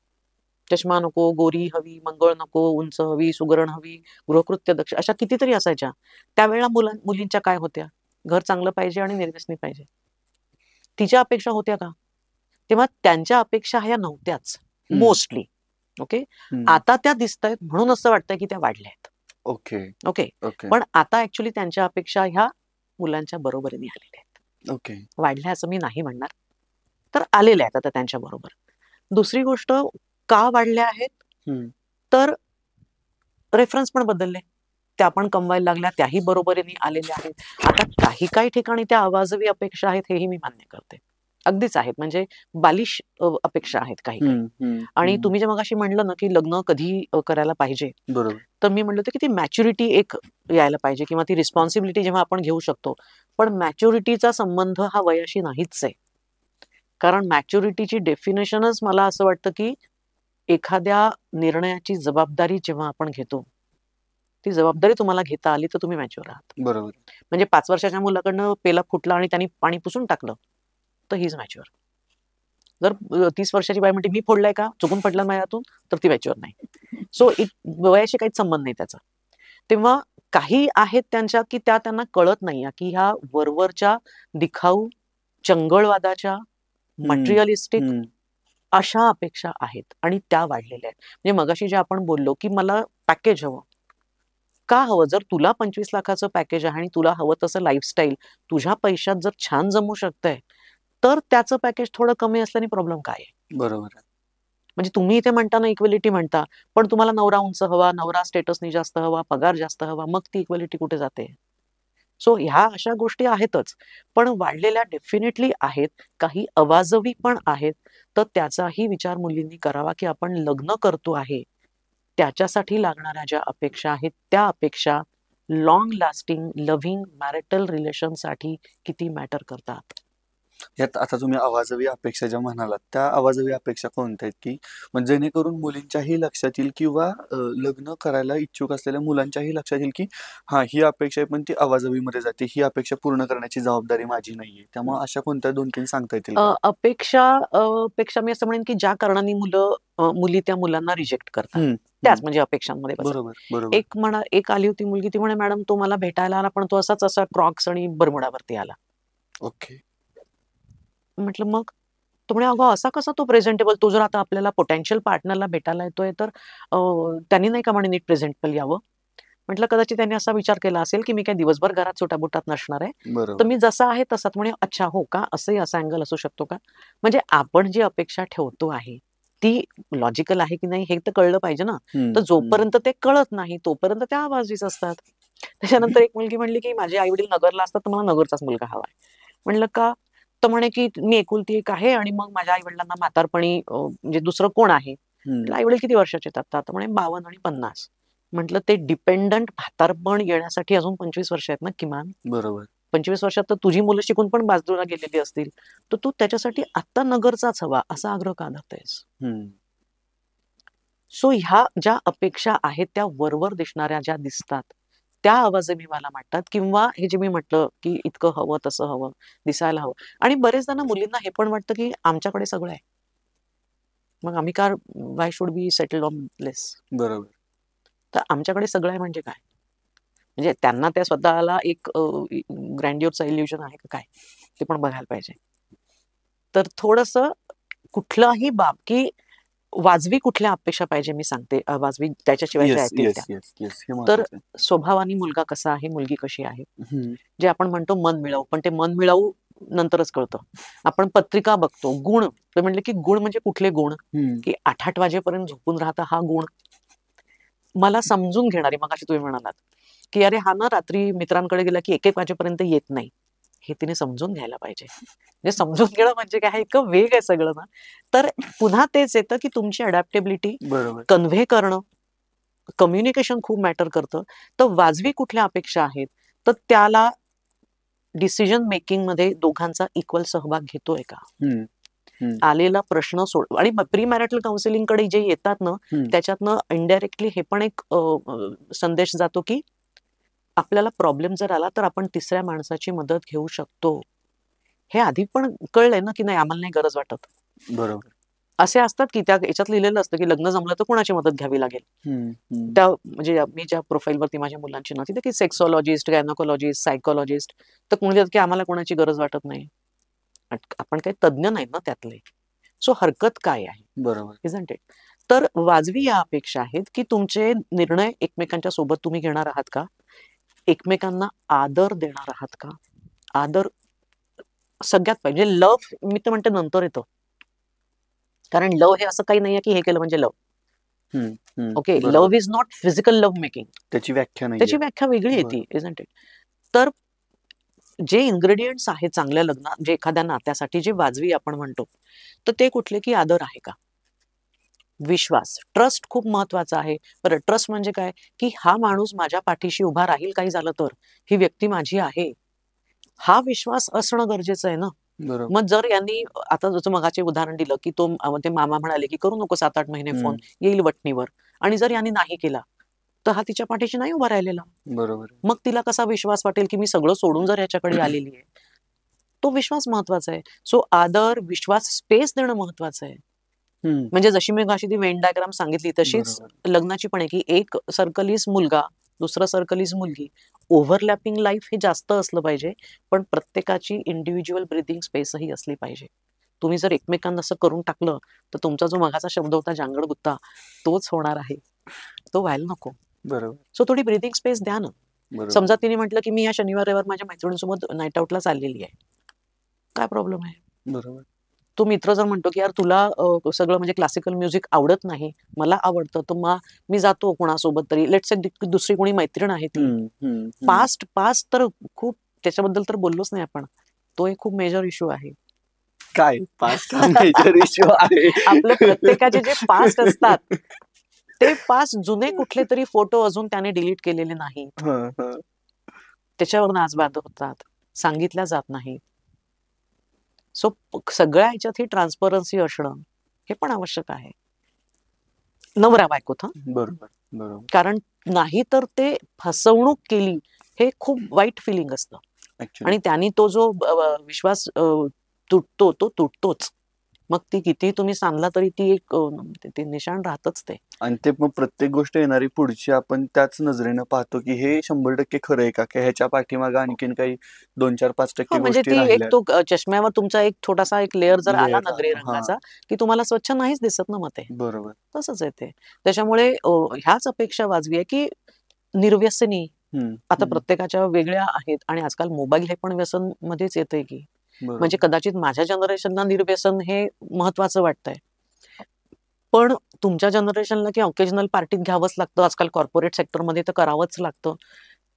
चष्मा नको, गोरी हवी, मंगळ नको, उंच हवी, सुगरण हवी, गृहकृत्य दक्ष, अशा कितीतरी असायच्या. त्यावेळेला मुलींच्या काय होत्या? घर चांगलं पाहिजे आणि निर्व्यसनी पाहिजे. तिच्या अपेक्षा होत्या का? तेव्हा त्यांच्या अपेक्षा ह्या नव्हत्याच हं, मोस्टली. ओके. हं. आता त्या दिसतायत म्हणून असं वाटतंय की त्या वाढल्यात. Okay, okay. ओके, पण आता ॲक्चुअली त्यांच्या अपेक्षा ह्या मुलांच्या बरोबरीने आलेल्या आहेत. ओके. वाढल्या असं मी नाही म्हणणार. तर आलेल्या आहेत आता त्यांच्या बरोबर. दुसरी गोष्ट का वाढल्या आहेत? हं. तर रेफरन्स पण बदलले. त्या पण कमवायला लागल्या, त्याही बरोबरीने आलेल्या आहेत. आता काही ठिकाणी त्या अवाजवी अपेक्षा आहेत हेही मी मान्य करते. अगदीच आहेत म्हणजे बालिश अपेक्षा आहेत काही. हं, हं, आणि हं. तुम्ही जे मगाशी म्हणलं ना, की लग्न कधी करायला पाहिजे. बरोबर. तर मी म्हणलं होतं, की ती मॅच्युरिटी एक यायला पाहिजे किंवा ती रिस्पॉन्सिबिलिटी जेव्हा आपण घेऊ शकतो. पण मॅच्युरिटीचा संबंध हा वयाशी नाहीच आहे. कारण मॅच्युरिटीची डेफिनेशनच मला असं वाटतं की एखाद्या निर्णयाची जबाबदारी जेव्हा आपण घेतो, ती जबाबदारी तुम्हाला घेता आली तर तुम्ही मॅच्युअर आहात. बरोबर. म्हणजे 5 वर्षाच्या मुलाकडनं पेला फुटला आणि त्यांनी पाणी पुसून टाकलं, तर ही इज मॅच्युअर. जर 30 वर्षाची बाई म्हणते, "मी फोडलाय का? चुकून पडला माझ्या हातून?" तर ती मॅच्युअर नाही. सो वयाशी काहीच संबंध नाही त्याचा. तेव्हा काही आहेत त्यांच्या की त्यांना कळत नाहीये की ह्या वरवरच्या दिखाऊ, चंगळवादाच्या, मटेरियलिस्टिक हं. अशा अपेक्षा आहेत आणि त्या वाढलेल्या आहेत. म्हणजे मगाशी जे आपण बोललो की मला पॅकेज हवं. का हवं? जर तुला 25 लाखाचं पॅकेज आहे आणि तुला हवं तसं लाईफस्टाईल तुझ्या पैशात जर छान जमू शकतंय, तर त्याचं पॅकेज थोडं कमी असल्याने प्रॉब्लेम काय आहे? बरोबर आहे. म्हणजे तुम्ही इथे म्हणता ना इक्वॅलिटी म्हणता, पण तुम्हाला नवरा उंच हवा, नवरा स्टेटसनी जास्त हवा, पगार जास्त हवा, मग ती इक्वॅलिटी कुठे जाते? सो ह्या अशा गोष्टी आहेतच. पण वाढलेल्या डेफिनेटली आहेत. काही अवाजवी पण आहेत. तर त्याचाही विचार मुलींनी करावा, की आपण लग्न करतो आहे, त्याच्यासाठी लागणाऱ्या ज्या अपेक्षा आहेत, त्या अपेक्षा लाँग लास्टिंग लव्हिंग मॅरिटल रिलेशनसाठी किती मॅटर करतात. यात आता तुम्ही अवाजवी अपेक्षा ज्या म्हणालात, त्या अवाजवी अपेक्षा कोणत्या आहेत, की म्हणजे जेणेकरून मुलींच्याही लक्षात येईल किंवा लग्न करायला इच्छुक असलेल्या मुलांच्याही लक्षात येईल, की हां, ही अपेक्षा आहे पण ती अवाजवीमध्ये जाते. ही अपेक्षा पूर्ण करण्याची जबाबदारी माझी नाहीये. त्यामुळे अशा कोणत्या 2-3 सांगता येतील का? पेक्षा मी असं म्हणेन, की ज्या कारणाने मुली त्या मुलांना रिजेक्ट करतात. हं, त्याच हं. म्हणजे अपेक्षांमध्ये बसत. बरोबर, बरोबर. एक आली होती मुलगी, ती म्हणे, "मॅडम तो मला भेटायला आला, पण तो असा क्रॉक्स आणि बरमुडावरती आला." ओके. म्हटलं, "मग?" तो म्हणे, "अगं असा कसा तो प्रेझेंटेबल? तो जर आता आपल्याला पोटेन्शियल पार्टनरला भेटायला येतोय, तर त्यांनी नाही का म्हणे नीट प्रेझेंटेबल यावं?" म्हटलं, "कदाचित त्यांनी असा विचार केला असेल, की मी काय दिवसभर घरात चोटाबुटात नसणार आहे. तर बरोबर. मी जसा आहे तसाच." म्हणे, "अच्छा, हो का? असंही असा अँगल असू शकतो का?" म्हणजे आपण जी अपेक्षा ठेवतो आहे, ती लॉजिकल आहे की नाही हे तर कळलं पाहिजे ना. हं, तर हं. जोपर्यंत ते कळत नाही, तोपर्यंत त्या आवाजीच असतात. त्याच्यानंतर एक मुलगी म्हणली, की "माझे आई-वडील नगरला असतात, तर मला नगरचाच मुलगा हवाय." म्हणलं, "का?" तर म्हणे, की "मी एकुलती एक आहे आणि मग माझ्या आई-वडिलांना म्हातारपणी म्हणजे दुसरं कोण आहे?" हं. म्हटलं, "आई-वडील किती वर्षाचे आहेत आता?" तर म्हणे, "52 आणि 50." म्हटलं, "ते डिपेंडंट म्हातारपण येण्यासाठी अजून 25 वर्ष आहेत ना किमान. बरोबर. 25 वर्षात तर तुझी मुलं शिकून पण बाजूला गेलेली असतील. तर तू त्याच्यासाठी आत्ता नगरचाच हवा असा आग्रह का धरतेस?" हं. सो ह्या ज्या अपेक्षा आहेत त्या वरवर दिसणाऱ्या ज्या दिसतात, त्या अवाजवी मला वाटतात किंवा हे जे मी म्हटलं, की इतकं हवं, तसं हवं, दिसायला हवं आणि बरेचदा ना मुलींना हे पण वाटतं, की आमच्याकडे सगळं आहे. मग आम्ही का व्हाय शुड बी सेटल्ड ऑन लेस? बरोबर. तर आमच्याकडे सगळं आहे म्हणजे काय? म्हणजे त्यांना त्या स्वतःला एक ग्रँडिओरचा इल्युजन आहे का काय? ते पण बघायला पाहिजे. तर थोडंसं कुठलाही बाब, की वाजवी कुठल्या अपेक्षा पाहिजे मी सांगते. अवाजवी त्याच्याशिवाय ज्या येस, येतील त्या. Yes, yes, yes. हे तर महत्वाचं आहे. स्वभावाने मुलगा कसा आहे, मुलगी कशी आहे, हं. जे आपण म्हणतो मन मिळावू, पण ते मन मिळावू नंतरच कळतं. आपण पत्रिका बघतो, गुण तर म्हटलं की गुण म्हणजे कुठले गुण? हं. की 8-8 वाजेपर्यंत झोपून राहता हा गुण. मला समजून घेणारी मगाशी तुम्ही म्हणालात, की अरे हा ना रात्री मित्रांकडे गेला की 1-1 वाजेपर्यंत येत नाही. हे तिने समजून घ्यायला पाहिजे. म्हणजे समजून घेणं म्हणजे काय? इतकं वेग आहे सगळं ना. तर पुन्हा तेच येतं की तुमची अडॅप्टेबिलिटी बरोबर. कन्व्हे करणं, कम्युनिकेशन खूप मॅटर करतं. तर वाजवी कुठल्या अपेक्षा आहेत, तर त्याला डिसिजन मेकिंगमध्ये दोघांचा इक्वल सहभाग घेतोय का? हं, हं, आलेला प्रश्न सोड आणि प्री मॅरिटल काउन्सिलिंगकडे जे येतात ना, हं. त्याच्यातनं इनडायरेक्टली हे पण एक संदेश जातो, की आपल्याला प्रॉब्लेम जर आला, तर आपण तिसऱ्या माणसाची मदत घेऊ शकतो. हे आधी पण कळलंय ना, की नाही आम्हाला नाही गरज वाटत. बरोबर. असे असतात, की त्या याच्यात लिहिलेलं असतं, की लग्न जमलं तर कोणाची मदत घ्यावी लागेल. हं, हं. त्या म्हणजे मी ज्या प्रोफाईलवरती माझ्या मुलांची नव्हती, की सेक्सॉलॉजिस्ट, गायनोकॉलॉजिस्ट, सायकॉलॉजिस्ट तर कोणी म्हणतात, की आम्हाला कोणाची गरज वाटत नाही. आपण काही तज्ञ नाहीत ना त्यातले. सो हरकत काय आहे? बरोबर. इझंट इट? तर वाजवी या अपेक्षा आहेत, की तुमचे निर्णय एकमेकांच्या सोबत तुम्ही घेणार आहात का? एकमेकांना आदर देणार आहात का? आदर सगळ्यात पाहिजे. लव्ह मी तर म्हणते नंतर येतं. कारण लव्ह हे असं काही नाहीये, की हे केलं म्हणजे लव्ह. हं, हं. ओके. बरोबर. Love is not physical love making. त्याची व्याख्या त्याची नाहीये. व्याख्या वेगळी येते, बरोबर. इझंट इट? तर जे इन्ग्रेडियंट्स आहेत चांगल्या लग्नात, जे एखाद्या नात्यासाठी जे वाजवी आपण म्हणतो, तर ते कुठले, की आदर आहे का? विश्वास, ट्रस्ट खूप महत्वाचा आहे. बरं ट्रस्ट म्हणजे काय? की हा माणूस माझ्या पाठीशी उभा राहील काही झालं तर. ही व्यक्ती माझी आहे. हा विश्वास असणं गरजेचं आहे ना. बरोबर. मग जर यांनी आता जसं मगाचे उदाहरण दिलं की ते मामा म्हणाले की करू नको 7-8 महिने फोन, येईल वटणीवर, आणि जर यांनी नाही केला तर हा तिच्या पाठीशी नाही उभा राहिलेला. बरोबर. मग तिला कसा विश्वास वाटेल की मी सगळं सोडून जर याच्याकडे आलेली आहे. तो विश्वास महत्वाचा आहे. सो आदर, विश्वास, स्पेस देणं महत्वाचं आहे. म्हणजे जशी मी अशी ती वेन डायग्राम सांगितली तशीच लग्नाची पण आहे की एक सर्कल इज मुलगा, दुसरं सर्कल इज मुलगी. ओव्हरलॅपिंग लाईफ हे जास्त असलं पाहिजे, पण प्रत्येकाची इंडिव्हिज्युअल ब्रिथिंग स्पेसही असली पाहिजे. तुम्ही जर एकमेकांना असं करून टाकलं तर तुमचा जो मगाचा शब्द होता जांगड गुत्ता, तोच होणार आहे. तो व्हायला नको. बरोबर. सो थोडी ब्रिथिंग स्पेस द्या ना. समजा तिने म्हटलं की मी या शनिवार रविवार माझ्या मैत्रिणींसोबत नाईट आउटला चाललेली आहे, काय प्रॉब्लेम आहे? बरोबर. तो मित्र जर म्हणतो की यार तुला सगळं म्हणजे क्लासिकल म्युझिक आवडत नाही, मला आवडतं, तर मग मी जातो कोणासोबत तरी, लेट्स से दुसरी कोणी मैत्रीण आहे ती. पास्ट तर खूप त्याच्याबद्दल तर बोललोच नाही आपण. तो एक खूप मेजर इश्यू आहे. काय पास्ट हा मेजर इश्यू आहे? आपलं प्रत्येकाचे जे पास्ट असतात ते पास्ट जुने कुठले तरी फोटो अजून त्याने डिलीट केलेले नाहीत. त्याच्यावर नाचबाद होतात, सांगितल्या जात नाही. सो सगळ्या ह्याच्यात ही ट्रान्सपरन्सी असणं हे पण आवश्यक आहे. नवरा बायकोत. बरोबर. बरोबर. कारण नाही तर ते फसवणूक केली हे खूप वाईट फिलिंग असतं, आणि त्यांनी तो जो विश्वास तुटतो तो तुटतोच. मग ती किती तुम्ही सांगला तरी ती एक ते निशाण राहतच ते. आणि ते मग प्रत्येक गोष्ट येणारी पुढची आपण त्याच नजरेनं पाहतो की हे 100% खरं आहे का, की ह्याच्या पाठीमागे आणखीन काही 2-4-5% म्हणजे गोष्टी ती एक राहिल्या. तो चष्म्यावर तुमचा एक छोटासा एक लेअर जर आला ना ग्रे रंगाचा की तुम्हाला स्वच्छ नाहीच दिसत ना. मग ते बरोबर. तसंच आहे ते. त्याच्यामुळे ह्याच अपेक्षा वाजवी आहे की निर्व्यसनी आता प्रत्येकाच्या वेगळ्या आहेत, आणि आजकाल मोबाईल हे पण व्यसन मध्येच येतंय की. म्हणजे कदाचित माझ्या जनरेशनला निर्व्यसन हे महत्वाचं वाटतंय, पण तुमच्या जनरेशनला की ऑकेजनल पार्टीत घ्यावंच लागतं, आजकाल कॉर्पोरेट सेक्टरमध्ये तर करावंच लागतं,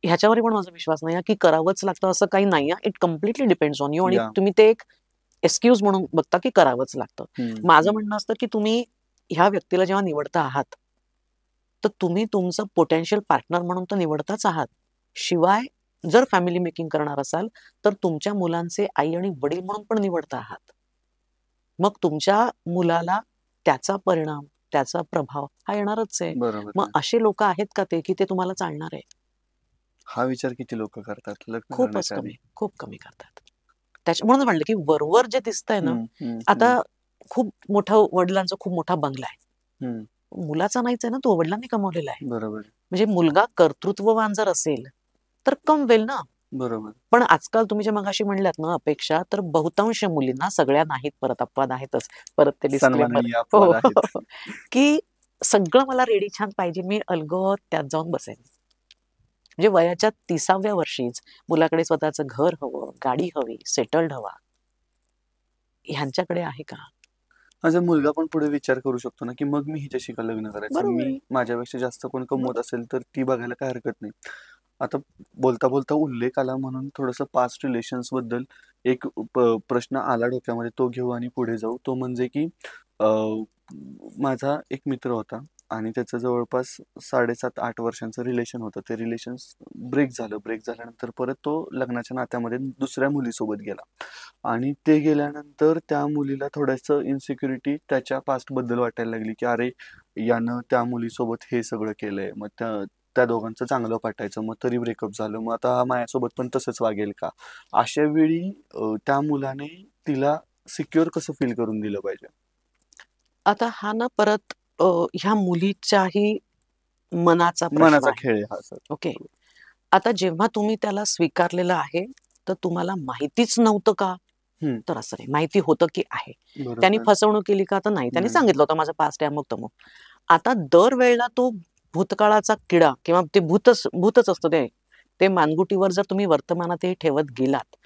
ह्याच्यावर पण माझा विश्वास नाही की करावंच लागतं असं काही नाही. It completely depends on you, आणि तुम्ही ते एक एक्सक्यूज म्हणून बघता की करावंच लागतं. माझं म्हणणं असतं की तुम्ही ह्या व्यक्तीला जेव्हा निवडता आहात तर तुम्ही तुमचं पोटेन्शियल पार्टनर म्हणून तर निवडताच आहात, शिवाय जर फॅमिली मेकिंग करणार असाल तर तुमच्या मुलांचे आई आणि वडील म्हणून पण निवडता आहात. मग तुमच्या मुलाला त्याचा परिणाम, त्याचा प्रभाव हा येणारच आहे. मग असे लोक आहेत का ते की ते तुम्हाला चालणार आहे? हा विचार किती लोक करतात? खूपच कमी, खूप कमी करतात. त्याच्यामुळे म्हणलं की वरवर जे दिसतंय ना, आता खूप मोठा वडिलांचा खूप मोठा बंगला आहे, मुलाचा नाहीच आहे ना, तो वडिलांनी कमवलेला आहे. बरोबर. म्हणजे मुलगा कर्तृत्ववान जर असेल तर कमवेल ना. बरोबर. पण आजकाल तुम्ही जे मगाशी म्हणलात ना अपेक्षा, तर बहुतांश मुलींना, सगळ्या नाहीत, परत अपवाद आहेतच, परत ते डिस्क्लेमर की सगळं मला रेडी छान पाहिजे, मी अलगद त्यात जाऊन बसेन. म्हणजे वयाच्या 30व्या वर्षीच मुलाकडे स्वतःचं घर हवं, गाडी हवी, सेटल्ड हवा. ह्यांच्याकडे आहे का? माझा मुलगा पण पुढे विचार करू शकतो ना की मग मी हिच्याशी का लग्न करायचं, मी माझ्यापेक्षा जास्त कोण कमवत असेल तर ती बघायला काय हरकत नाही. आता बोलता बोलता उल्लेख आला म्हणून थोडंसं पास्ट रिलेशन्स बद्दल एक प्रश्न आला डोक्यामध्ये, तो घेऊ आणि पुढे जाऊ. तो म्हणजे की माझा एक मित्र होता आणि त्याचं जवळपास 7.5-8 वर्षांचं रिलेशन होतं. ते रिलेशन ब्रेक झाल्यानंतर परत तो लग्नाच्या नात्यामध्ये दुसऱ्या मुलीसोबत गेला, आणि ते गेल्यानंतर त्या मुलीला थोडंसं इन्सिक्युरिटी त्याच्या पास्टबद्दल वाटायला लागली की अरे यानं त्या मुलीसोबत हे सगळं केलंय, मग त्या दोघांचं चांगलं पटायचं, मग तरी ब्रेकअप झालं, मग आता माझ्यासोबत पण तसंच वागेल का? अशा वेळी त्या मुलाने तिला सिक्युअर कसं फील करून दिलं पाहिजे? आता हा ना परत ह्या मुलीच्याही मनाचा खेळ आहे हा सर. ओके. आता जेव्हा तुम्ही त्याला स्वीकारलेलं आहे तर तुम्हाला माहितीच नव्हतं का? तर असं नाही, माहिती होतं की आहे. त्यांनी फसवणूक केली का? तर नाही, त्यांनी सांगितलं होतं माझं पास्ट आहे अमुक तमुक. आता दरवेळेला तो भूतकाळाचा किडा किंवा ते भूतच असतं ते मानगुटीवर जर तुम्ही वर्तमानातही ठेवत गेलात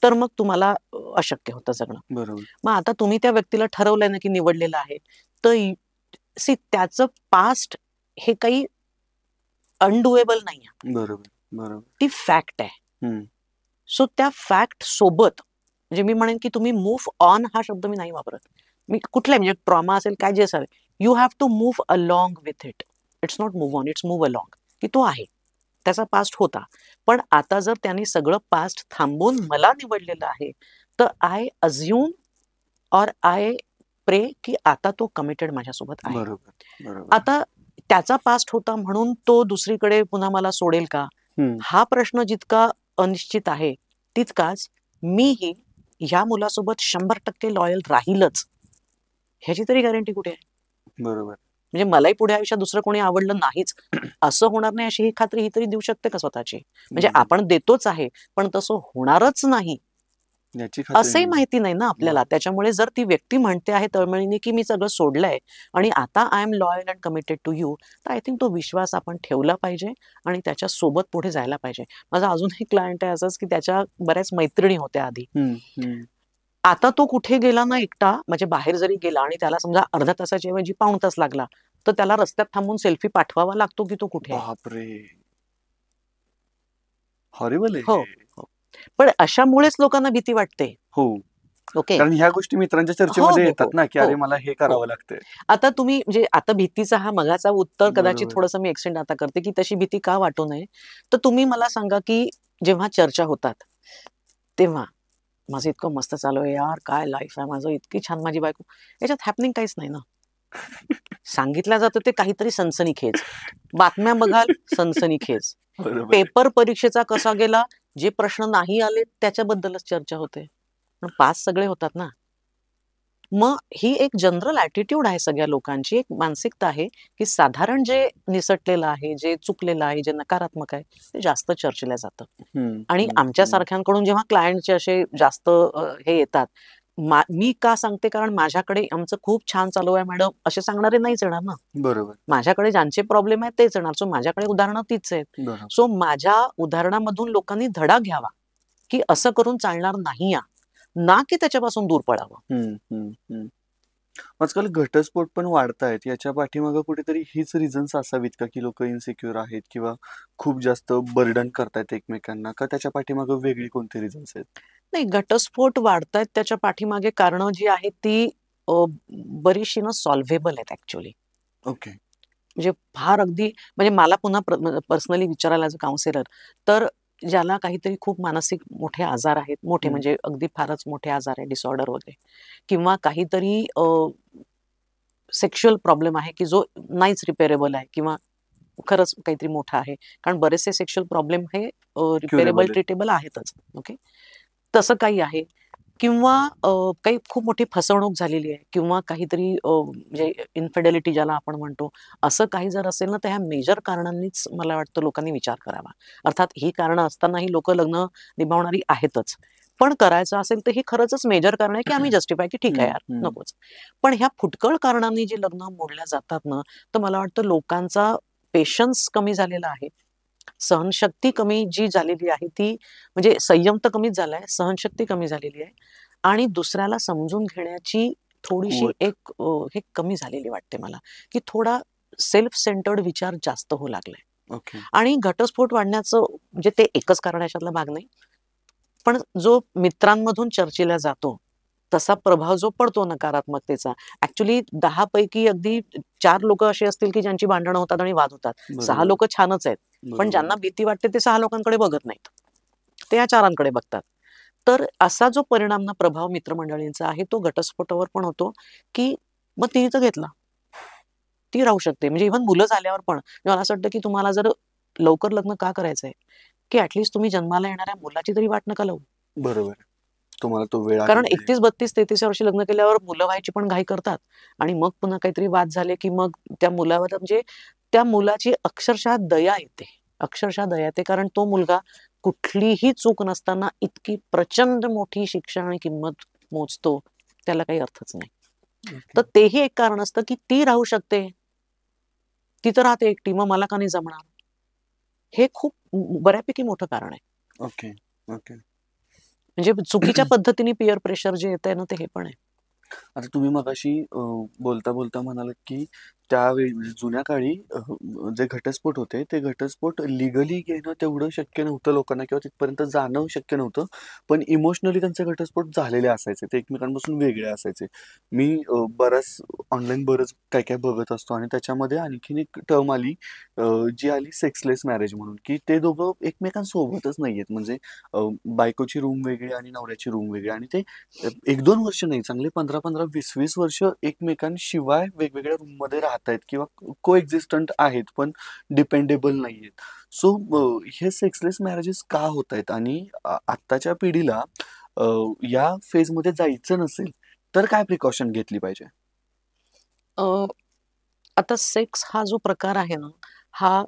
तर मग तुम्हाला अशक्य होतं जगणं. बरोबर. मग आता तुम्ही त्या व्यक्तीला ठरवलंय ना की निवडलेलं आहे, तर त्याचं पास्ट हे काही अनडुएबल नाही आहे. बरोबर. बरोबर. ती फॅक्ट आहे. सो त्या फॅक्ट सोबत म्हणजे मी म्हणेन की तुम्ही मूव्ह ऑन हा शब्द मी नाही वापरत. मी कुठलाही म्हणजे ट्रॉमा असेल काय जे असेल, you have to move along with it. It's not move on, it's move along. की तो आहे, त्याचा पास्ट होता, पण आता जर त्यांनी सगळं पास्ट थांबवून मला निवडलेलं आहे तर आय अज्युम और आय प्रे की आता तो कमिटेड माझ्यासोबत आहे. बरोबर बरोबर. आता त्याचा पास्ट होता म्हणून तो दुसरीकडे पुन्हा मला सोडेल का, हा प्रश्न जितका अनिश्चित आहे तितकाच मीही ह्या मुलासोबत 100% लॉयल राहीलच ह्याची तरी गॅरंटी कुठे आहे? बरोबर. म्हणजे मलाही पुढे आयुष्यात दुसरं कोणी आवडलं नाहीच असं होणार नाही अशी ही खात्री ही तरी देऊ शकते का स्वतःची? म्हणजे आपण देतोच आहे पण तसं होणारच नाही याची खात्री असंही नाही. माहिती नाही ना आपल्याला. त्याच्यामुळे जर ती व्यक्ती म्हणते आहे तळमळीने की मी सगळं सोडलंय आणि आता I am loyal and committed to you, तर आय थिंक तो विश्वास आपण ठेवला पाहिजे आणि त्याच्या सोबत पुढे जायला पाहिजे. माझा अजूनही क्लायंट आहे असंच की त्याच्या बऱ्याच मैत्रिणी होत्या आधी. आता तो कुठे गेला ना एकटा, म्हणजे बाहेर जरी गेला आणि त्याला समजा अर्ध्या तासाच्या ऐवजी पाऊण तास लागला तर त्याला रस्त्यात थांबून सेल्फी पाठवावा लागतो की तो कुठे आहे. बापरे, हॉरिबल आहे. हो, पण अशामुळेच लोकांना भीती वाटते. हो, ओके, कारण ह्या गोष्टी मित्रांच्या चर्चेमध्ये येतात ना की अरे मला हे करावं लागतंय. आता तुम्ही म्हणजे आता भीतीचा हा मगाचा उत्तर कदाचित थोडंसं मी एक्सटेंड आता करते की तशी भीती का वाटू नये. तर तुम्ही मला सांगा की जेव्हा चर्चा होतात तेव्हा माझं इतकं मस्त चालू आहे यार, काय लाईफ आहे माझं, इतकी छान माझी बायको, याच्यात हॅपनिंग काहीच नाही ना. सांगितलं जातं ते काहीतरी सनसनीखेज, बातम्या बघाल सनसनीखेज, पेपर परीक्षेचा कसा गेला, जे प्रश्न नाही आले त्याच्याबद्दलच चर्चा होते, पण पास सगळे होतात ना. मग ही एक जनरल ॲटिट्यूड आहे सगळ्या लोकांची, एक मानसिकता आहे की साधारण जे निसटलेलं आहे, जे चुकलेलं आहे, जे नकारात्मक आहे ते जास्त चर्चेला जातं. आणि आमच्यासारख्यांकडून जेव्हा क्लायंटचे असे जास्त हे येतात, मी का सांगते कारण माझ्याकडे आमचं खूप छान चालू आहे मॅडम असे सांगणारे नाहीच येणार ना. बरोबर. माझ्याकडे ज्यांचे प्रॉब्लेम आहेत तेच येणार. सो माझ्याकडे उदाहरणं तीच आहेत. सो माझ्या उदाहरणामधून लोकांनी धडा घ्यावा की असं करून चालणार नाही ना की त्याच्यापासून दूर पडावं. आजकाल घटस्फोट पण वाढतायत, याच्या पाठीमागं कुठेतरी हीच रिझन्स असावीत का की लोक इन्सिक्युअर आहेत किंवा खूप जास्त बर्डन करतायत एकमेकांना, का त्याच्या पाठीमागं वेगळी कोणती रिझन्स आहेत? नाही, घटस्फोट वाढतायत त्याच्या पाठीमागे कारणं जी आहेत ती बरीचशी ना सॉल्व्हेबल आहेत ऍक्च्युअली. ओके. म्हणजे फार अगदी म्हणजे मला पुन्हा पर्सनली विचारायला जो काउन्सिलर, तर ज्याला काहीतरी खूप मानसिक मोठे आजार आहेत, मोठे म्हणजे अगदी फारच मोठे आजार आहे, डिसऑर्डर वगैरे, किंवा काहीतरी सेक्शुअल प्रॉब्लेम आहे की जो नाहीच रिपेरेबल आहे किंवा खरंच काहीतरी मोठं आहे, कारण बरेचसे सेक्शुअल प्रॉब्लेम हे रिपेरेबल ट्रीटेबल आहेतच. ओके, तसं काही आहे, किंवा काही खूप मोठी फसवणूक झालेली आहे किंवा काहीतरी म्हणजे इन्फिडेलिटी ज्याला आपण म्हणतो, असं काही जर असेल ना तर ह्या मेजर कारणांनीच मला वाटतं लोकांनी विचार करावा. अर्थात ही कारणं असतानाही लोक लग्न निभावणारी आहेतच, पण करायचं असेल तर ही खरंच मेजर कारण आहे की आम्ही जस्टिफाय की ठीक आहे यार नकोच. पण ह्या फुटकळ कारणांनी जी लग्न मोडल्या जातात ना, तर मला वाटतं लोकांचा पेशन्स कमी झालेला आहे, सहनशक्ती कमी जी झालेली आहे ती, म्हणजे संयम तर कमीच झालाय, सहनशक्ती कमी झालेली आहे आणि दुसऱ्याला समजून घेण्याची थोडीशी एक हे कमी झालेली वाटते मला, की थोडा सेल्फ सेंटर्ड विचार जास्त होऊ लागलाय. आणि घटस्फोट वाढण्याचं म्हणजे ते एकच कारण याच्यातला भाग नाही, पण जो मित्रांमधून चर्चेला जातो तसा प्रभाव जो पडतो नकारात्मकतेचा, ऍक्च्युली 10 पैकी अगदी 4 लोक असे असतील की ज्यांची भांडणं होतात आणि वाद होतात, 6 लोक छानच आहेत, पण ज्यांना भीती वाटते ते 6 लोकांकडे बघत नाहीत, ते या 4 बघतात. तर असा जो परिणाम ना प्रभाव मित्रमंडळींचा आहे तो घटस्फोटावर पण होतो, की मग तिने तर घेतला, ती राहू शकते. म्हणजे इव्हन मुलं झाल्यावर पण मला असं वाटतं की तुम्हाला जर लवकर लग्न का करायचंय, की ऍटलीस्ट तुम्ही जन्माला येणाऱ्या मुलाची तरी वाट नका लावू. बरोबर, तुम्हाला तो वेळ, कारण 31, 32, 33 वर्षी लग्न केल्यावर मुलं व्हायची पण घाई करतात आणि मग पुन्हा काहीतरी वाद झाले की मग त्या मुलावर म्हणजे त्या मुलाची अक्षरशः दया येते, अक्षरशः दया येते, कारण तो मुलगा कुठलीही चूक नसताना इतकी प्रचंड मोठी शिक्षा आणि किंमत मोजतो, त्याला काही अर्थच नाही. तर तेही एक कारण असतं की ती राहू शकते, ती तर राहते एकटी, मग मला का नाही जमणार, हे खूप बऱ्यापैकी मोठं कारण आहे. Okay okay. म्हणजे चुकीच्या पद्धतीने पियर प्रेशर जे येत आहे ना ते हे पण आहे. आता तुम्ही मगाशी बोलता बोलता म्हणालात की त्यावेळी म्हणजे जुन्या काळी जे घटस्फोट होते ते घटस्फोट लिगली घेणं तेवढं शक्य नव्हतं लोकांना किंवा तिथपर्यंत जाणं शक्य नव्हतं. पण इमोशनली त्यांचे घटस्फोट झालेले असायचे. ते एकमेकांपासून वेगळे असायचे. मी बराच ऑनलाईन बरंच काय-काय बघत असतो आणि त्याच्यामध्ये आणखीन एक टर्म आली जी आली सेक्सलेस मॅरेज म्हणून, की ते दोघं एकमेकांसोबतच नाहीयेत. म्हणजे बायकोची रूम वेगळी आणि नवऱ्याची रूम वेगळी आणि ते 1-2 वर्ष नाही, चांगले 15-15, 20-20 वर्ष एकमेकांशिवाय वेगवेगळ्या रूममध्ये राहतायत किंवा को-एक्झिस्टंट आहेत, पण डिपेंडेबल नाहीयेत. सो हे सेक्सलेस मॅरेजेस का होतायत आणि आत्ताच्या पिढीला या फेजमध्ये जायचं नसेल, तर काय प्रिकॉशन घेतली पाहिजे? अ, आता सेक्स हा जो प्रकार आहे ना, हा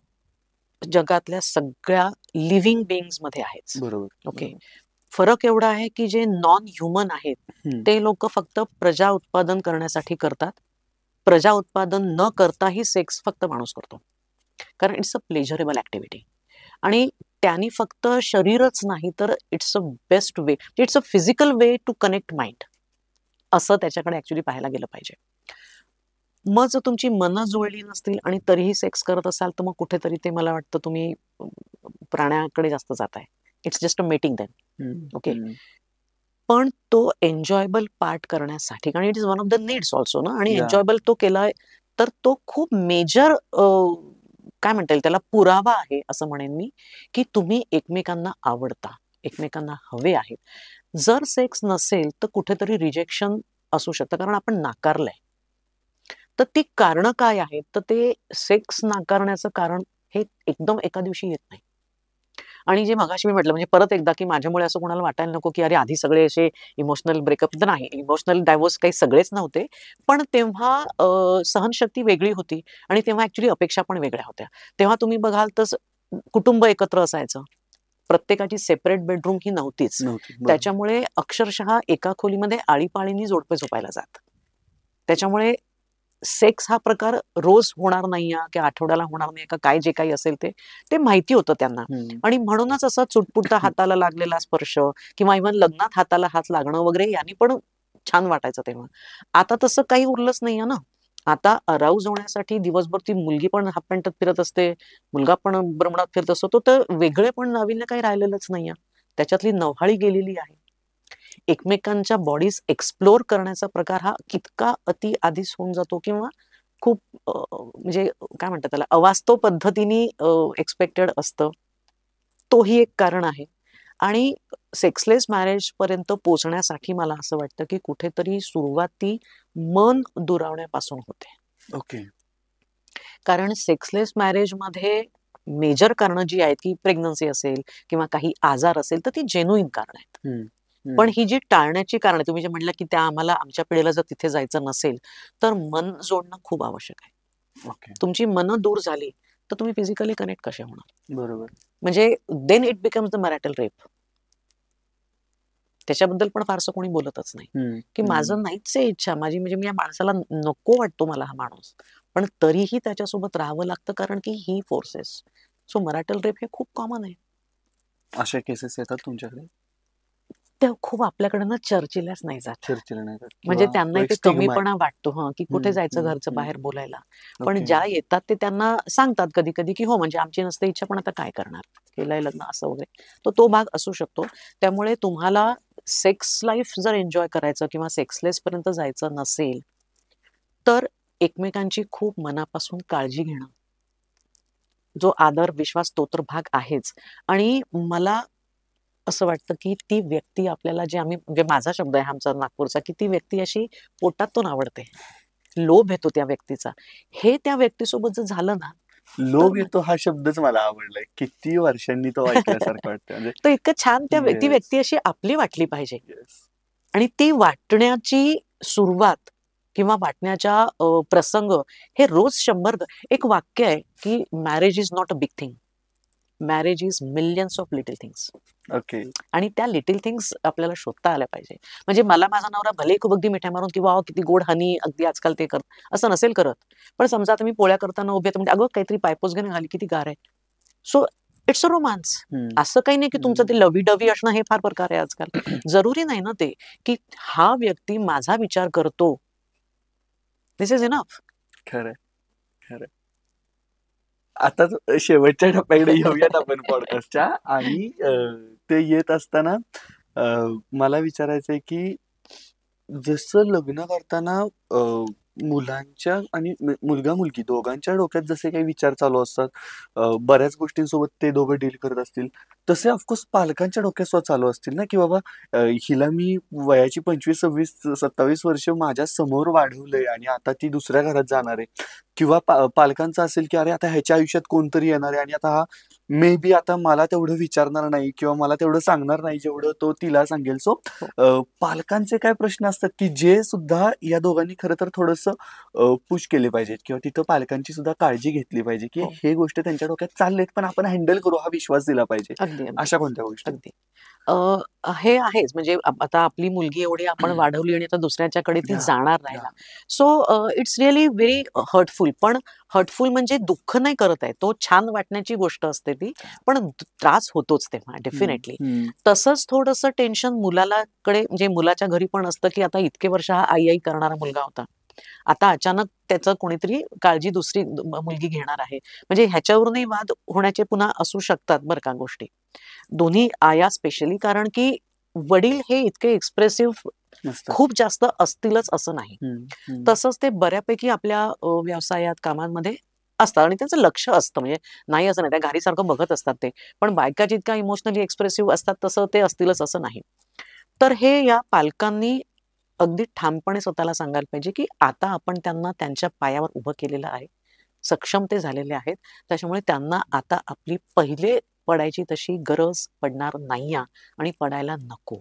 जगातल्या सगळ्या लिव्हिंग बीइंग्स मध्ये आहेच. बरोबर, ओके. बरोबर. फरक एवढा आहे की जे नॉन ह्युमन आहेत, हं, ते लोकं फक्त प्रजा उत्पादन करण्यासाठी करतात. प्रजा उत्पादन न करताही सेक्स फक्त माणूस करतो. कारण इट्स अ प्लेजरेबल ॲक्टिव्हिटी आणि त्यानी फक्त शरीरच नाही, तर it's a best way, it's a physical way to connect mind, असं त्याच्याकडे ॲक्चुअली पाहायला गेलं पाहिजे. मग जर तुमची मनं जुळली नसतील आणि तरीही सेक्स करत असाल, तर मग कुठेतरी ते मला वाटतं तुम्ही प्राण्याकडे जास्त जाताय. It's just a mating them. हं, ओके. हं. पण तो एन्जॉयबल पार्ट करण्यासाठी, कारण it is one of the needs also ना, आणि या एन्जॉयबल तो केलाय, तर तो खूप मेजर काय म्हणता येईल त्याला, पुरावा आहे असं म्हणेन मी, की तुम्ही एकमेकांना आवडता, एकमेकांना हवे आहेत. जर सेक्स नसेल तर कुठेतरी रिजेक्शन असू शकतं, कारण आपण नाकारलंय. तर ती कारणं काय आहेत? तर ते सेक्स नाकारण्याचं कारण हे एकदम एका दिवशी येत नाही. आणि जे मगाशी मी म्हटलं, म्हणजे परत एकदा, की माझ्यामुळे असं कोणाला वाटायला नको, की अरे आधी सगळे असे इमोशनल ब्रेकअप तर नाही. इमोशनल डायव्होर्स काही सगळेच नव्हते. पण तेव्हा सहनशक्ती वेगळी होती आणि तेव्हा ॲक्चुअली अपेक्षा पण वेगळ्या होत्या. तेव्हा तुम्ही बघाल तर कुटुंब एकत्र असायचं. प्रत्येकाची सेपरेट बेडरूम ही नव्हतीच. नव्हती. बरोबर. त्याच्यामुळे अक्षरशः एका खोलीमध्ये आळीपाळीनी जोडपे झोपायला जात. त्याच्यामुळे सेक्स हा प्रकार रोज होणार नाहीये, की आठवड्याला होणार नाही का, काय जे काही असेल ते, ते माहिती होतं त्यांना. हं. आणि म्हणूनच असा चुटपुटता हाताला लागलेला स्पर्श किंवा इव्हन लग्नात हाताला हात लागणं वगैरे यांनी पण छान वाटायचं तेव्हा. आता तसं काही उरलंच नाहीये ना. आता अराउज होण्यासाठी दिवसभर ती मुलगी पण हाफ पॅन्टात फिरत असते, मुलगा पण बरमुडात फिरत असतो. तो तर वेगळेपण नाविन्य काही राहिलेलंच नाहीये. त्याच्यातली नव्हाळी गेलेली आहे. एकमेकांच्या बॉडीज एक्सप्लोर करण्याचा प्रकार हा कितका अति आधीच होऊन जातो किंवा खूप म्हणजे काय म्हणतात त्याला, अवास्तव पद्धतीने एक्सपेक्टेड असतं. तोही एक कारण आहे. आणि सेक्सलेस मॅरेजपर्यंत पोहोचण्यासाठी मला असं वाटतं, की कुठेतरी सुरुवाती मन दुरावण्यापासून होते. ओके. कारण सेक्सलेस मॅरेजमध्ये मेजर कारणं जी आहेत, की प्रेग्नन्सी असेल किंवा काही आजार असेल, तर ती जेन्युइन कारणं आहेत. हं, पण हं. ही जी टाळण्याची कारणं तुम्ही जे म्हटलं, की त्या आम्हाला आमच्या पिढीला जर तिथे जायचं नसेल, तर मन जोडणं खूप आवश्यक आहे. ओके. तुमची मनं दूर झाली, तर तुम्ही फिजिकली कनेक्ट कसे होणार? बरोबर. म्हणजे then it becomes the marital rape. त्याच्याबद्दल पण फारसं कोणी बोलतच नाही, हं, की हं. माझं नाहीच आहे इच्छा. माझी म्हणजे मी या माणसाला नको वाटतो मला हा माणूस. पण तरीही त्याच्यासोबत राहावं लागतं, कारण की ही फोर्सेस. सो मॅरिटल रेप हे खूप कॉमन आहे. अशा केसेस येतात तुमच्याकडे? त्या खूप आपल्याकडनं चर्चेलाच नाही जात. चर्चेला नाही जात म्हणजे किंवा तो त्यांनाही एक ते स्टिग्मा आहे. कमीपणा वाटतो की कुठे हं, जायचं हं, घरचं हं. बाहेर बोलायला. पण ओके. ज्या येतात ते त्यांना सांगतात कधी-कधी, की हो म्हणजे आमची नसते इच्छा, पण आता काय करणार? केलंय लग्न असं वगैरे. तर तो भाग असू शकतो. त्यामुळे तुम्हाला सेक्स लाईफ जर एन्जॉय करायचं किंवा सेक्सलेसपर्यंत जायचं नसेल, तर एकमेकांची खूप मनापासून काळजी घेणं. जो आदर, विश्वास तो तर भाग आहेच. आणि मला असं वाटतं, की ती व्यक्ती आपल्याला, जे आम्ही, म्हणजे माझा शब्द आहे आमचा नागपूरचा, की ती व्यक्ती अशी पोटातून आवडते. लोभ येतो त्या व्यक्तीचा. हे त्या व्यक्तीसोबत जर झालं ना, तर लोभ येतो हा शब्दच मला आवडलाय. किती वर्षांनी तो ऐकल्यासारखं वाटतंय. म्हणजे तो इतकं छान, ती येस, व्यक्ती अशी आपली वाटली पाहिजे. येस. आणि ती वाटण्याची सुरुवात किंवा वाटण्याच्या प्रसंग हे रोज 100 एक वाक्य आहे, की marriage is not a big thing. Marriage is millions of little things. Okay. आणि त्या लिटल थिंग्स आपल्याला शोधता आल्या पाहिजे. म्हणजे मला माझा नवरा भलेही खूप अगदी मिठ्या मारून, की "वॉव! किती गोड हनी." अगदी आजकाल ते करत, असं नसेल करत. पण समजा आता मी पोळ्या करताना उभी आहे, तर म्हणते, "अगं काहीतरी पायपोस घे ना खाली, किती गार आहे." So it's a romance. हं, असं काही नाही, की तुमचं हं. ते लव्ही-डव्ही असणं हे फार प्रकार आहे आजकाल. जरुरी नाही ना ते, की हा व्यक्ती माझा विचार करतो. This is enough. खरंय. खरं. आता शेवटच्या टप्प्याकडे येऊयात आपण पॉडकास्टच्या. आणि ते येत असताना मला विचारायचंय की जसं लग्न करताना मुलांच्या आणि मुलगा मुलगी दोघांच्या डोक्यात जसे काही विचार चालू असतात, बऱ्याच गोष्टींसोबत ते दोघं डील करत असतील, तसे ऑफकोर्स पालकांच्या डोक्यात सुद्धा चालू असतील ना, की बाबा हिला मी वयाची 25, 26, 27 वर्ष माझ्या समोर वाढवलंय आणि आता ती दुसऱ्या घरात जाणार आहे. किंवा पालकांचं असेल की अरे आता ह्याच्या आयुष्यात कोणतरी येणार आहे आणि आता हा मे बी आता मला तेवढं विचारणार नाही किंवा मला तेवढं सांगणार नाही जेवढं तो तिला सांगेल. सो पालकांचे काय प्रश्न असतात की जे सुद्धा या दोघांनी खरं तर थोडंसं पुश केले पाहिजेत किंवा तिथं पालकांची सुद्धा काळजी घेतली पाहिजे की हो. हे गोष्ट त्यांच्या डोक्यात चाललेत पण आपण हँडल करू हा विश्वास दिला पाहिजे. अगदी अगदी अशा कोणत्या गोष्टी? अगदी हे आहेच. म्हणजे आता आपली मुलगी एवढी आपण वाढवली आणि आता दुसऱ्याच्याकडे ती या जाणार या राहिला. So it's really very hurtful. पण हर्टफुल म्हणजे दुःख नाही करत आहे. तो छान वाटण्याची गोष्ट असते ती. पण त्रास होतोच तेव्हा डेफिनेटली. तसंच थोडंसं टेन्शन मुलालाकडे म्हणजे मुलाच्या घरी पण असतं की आता इतके वर्ष हा आई करणारा मुलगा होता. आता अचानक त्याचं कोणीतरी काळजी दुसरी मुलगी घेणार आहे. म्हणजे ह्याच्यावरूनही वाद होण्याचे पुन्हा असू शकतात बरं का गोष्टी. दोन्ही आया स्पेशली, कारण की वडील हे इतके एक्सप्रेसिव्ह नसतात. खूप जास्त असतीलच असं नाही. तसं तसंच ते बऱ्यापैकी आपल्या व्यवसायात, कामांमध्ये असतात आणि त्यांचं लक्ष असतं. म्हणजे नाही असं नाही, त्या घारीसारखं बघत असतात ते. पण बायका जितक्या इमोशनली एक्सप्रेसिव्ह असतात तसं ते असतीलच असं नाही. तर हे या पालकांनी अगदी ठामपणे स्वतःला सांगायला पाहिजे की आता आपण त्यांना त्यांच्या पायावर उभं केलेलं आहे. सक्षम ते झालेले आहेत. त्याच्यामुळे त्यांना आता आपली पहिले पडायची तशी गरज पडणार नाहीये आणि पडायला नको.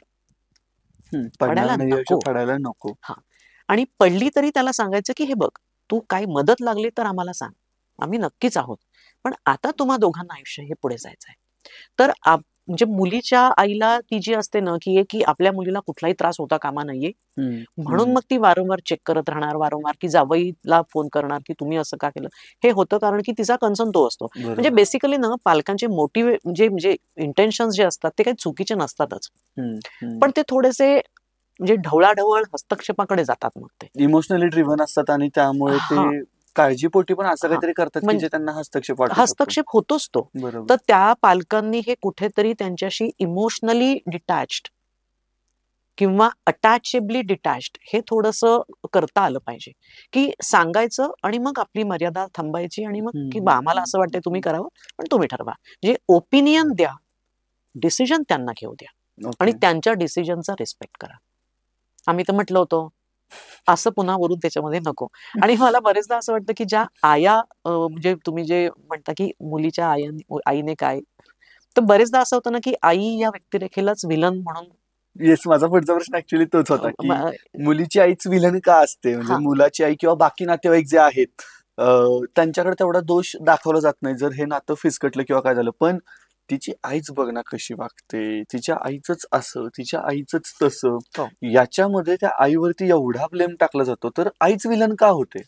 पडणार पडायला नाही नको. पडायला नको. हां. आणि पडली तरी त्याला सांगायचं की हे बघ, तू काही मदत लागली तर आम्हाला सांग. आम्ही नक्कीच आहोत. पण आता तुम्हा दोघांना आयुष्य हे पुढे जायचंय. तर म्हणजे मुलीच्या आईला ती जी असते ना, की आपल्या मुलीला कुठलाही त्रास होता कामा नये. म्हणून मग ती वारंवार चेक करत राहणार, वारंवार की जावईला फोन करणार की तुम्ही असं का केलं? हे होतं कारण की तिचा कन्सर्न तो असतो. म्हणजे बेसिकली ना पालकांचे मोटिव्ह म्हणजे इंटेन्शन्स जे असतात ते काही चुकीचे नसतातच. पण ते थोडेसे म्हणजे ढवळाढवळ हस्तक्षेपाकडे जातात मग ते. इमोशनली ड्रिव्हन असतात आणि त्यामुळे ते काळजीपोटी पण असं काहीतरी करतात की जे त्यांना हस्तक्षेप वाटतो. हस्तक्षेप होतोच तो. तर त्या पालकांनी हे कुठेतरी त्यांच्याशी इमोशनली डिटॅच्ड किंवा अटॅचेबली डिटॅच्ड हे थोडंसं करता आलं पाहिजे. की सांगायचं आणि मग आपली मर्यादा थांबायची आणि मग की आम्हाला असं वाटतंय तुम्ही करावं, पण तुम्ही ठरवा. म्हणजे ओपिनियन द्या, डिसिजन त्यांना घेऊ द्या आणि त्यांच्या डिसिजनचा रिस्पेक्ट करा. आम्ही तर म्हटलं होतं, असं पुन्हा वरून त्याच्यामध्ये नको. आणि मला बरेचदा असं वाटतं की ज्या आया म्हणजे तुम्ही जे म्हणता की मुलीच्या आईने काय, तर बरेचदा असं होतं ना की आई या व्यक्तिरेखेलाच विलन म्हणून. येस, माझा पुढचा प्रश्न ऍक्च्युअली तोच होता की मुलीची आईच विलन का असते? म्हणजे मुलाची आई किंवा बाकी नातेवाईक जे आहेत त्यांच्याकडे तेवढा दोष दाखवला जात नाही जर हे नातं फिसकटलं किंवा काय झालं. पण तिची आईच बघ ना कशी वागते, तिच्या आईचंच असं, तिच्या आईचंच तसं, याच्यामध्ये त्या आईवरती एवढा ब्लेम टाकला जातो. तर आईच विलन का होते?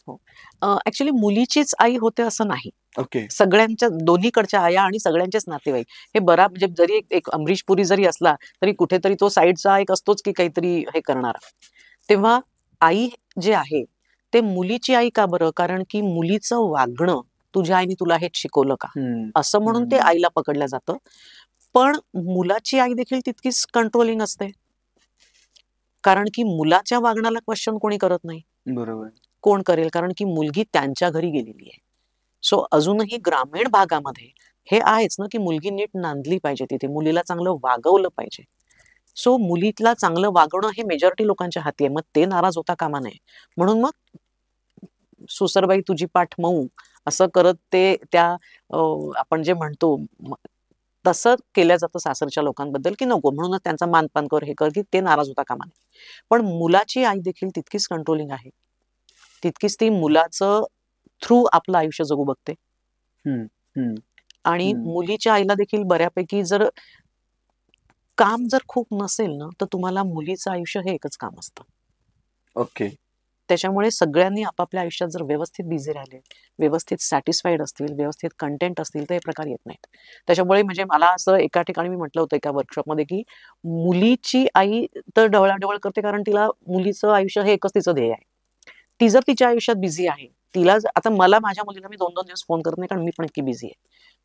ऍक्च्युअली मुलीचीच आई होते असं नाही. ओके. सगळ्यांच्या दोन्हीकडच्या आया आणि सगळ्यांचेच नातेवाईक हे बरा म्हणजे जरी एक अमरीश पुरी जरी असला तरी कुठेतरी तो साईडचा एक असतोच की काहीतरी हे करणारा. तेव्हा आई जे आहे ते मुलीची आई का बरं? कारण की मुलीचं वागणं तुझ्या आईने तुला हेच शिकवलं का असं म्हणून ते आईला पकडलं जातं. पण मुलाची आई देखील तितकीच कंट्रोलिंग असते. कारण की मुलाच्या वागण्याला क्वेश्चन कोणी करत नाही. बरोबर. कोण करेल? कारण की मुलगी त्यांच्या घरी गेलेली आहे. सो अजूनही ग्रामीण भागामध्ये हे आहेच ना की मुलगी नीट नांदली पाहिजे, तिथे मुलीला चांगलं वागवलं पाहिजे. सो मुलीला चांगलं वागवणं हे मेजॉरिटी लोकांच्या हाती आहे. मग ते नाराज होता कामा नये. म्हणून मग सुसरबाई तुझी पाठ मऊ असं करत ते त्या आपण जे म्हणतो तसं केलं जातं सासरच्या लोकांबद्दल की नको म्हणूनच त्यांचा मानपान कर, हे कर, की ते नाराज होता कामा नये. पण मुलाची आई देखील तितकीच कंट्रोलिंग आहे. तितकीच ती मुलाचं थ्रू आपलं आयुष्य जगू बघते. आणि मुलीच्या आईला देखील बऱ्यापैकी जर काम जर खूप नसेल ना तर तुम्हाला मुलीचं आयुष्य हे एकच काम असतं. ओके. त्याच्यामुळे सगळ्यांनी आपापल्या आयुष्यात जर व्यवस्थित बिझी राहिले, व्यवस्थित सॅटिस्फाईड असतील, व्यवस्थित कंटेंट असतील तर हे प्रकार येत नाहीत. त्याच्यामुळे म्हणजे मला असं एका ठिकाणी मी म्हटलं होतं एका वर्कशॉपमध्ये की मुलीची आई तर ढवळाढवळ करते कारण तिला मुलीचं आयुष्य हे एकच तिचं ध्येय आहे. ती जर तिच्या आयुष्यात बिझी आहे तिला आता मला माझ्या मुलीला मी 2-2 दिवस फोन करत नाही, कारण मी पण इतकी बिझी आहे.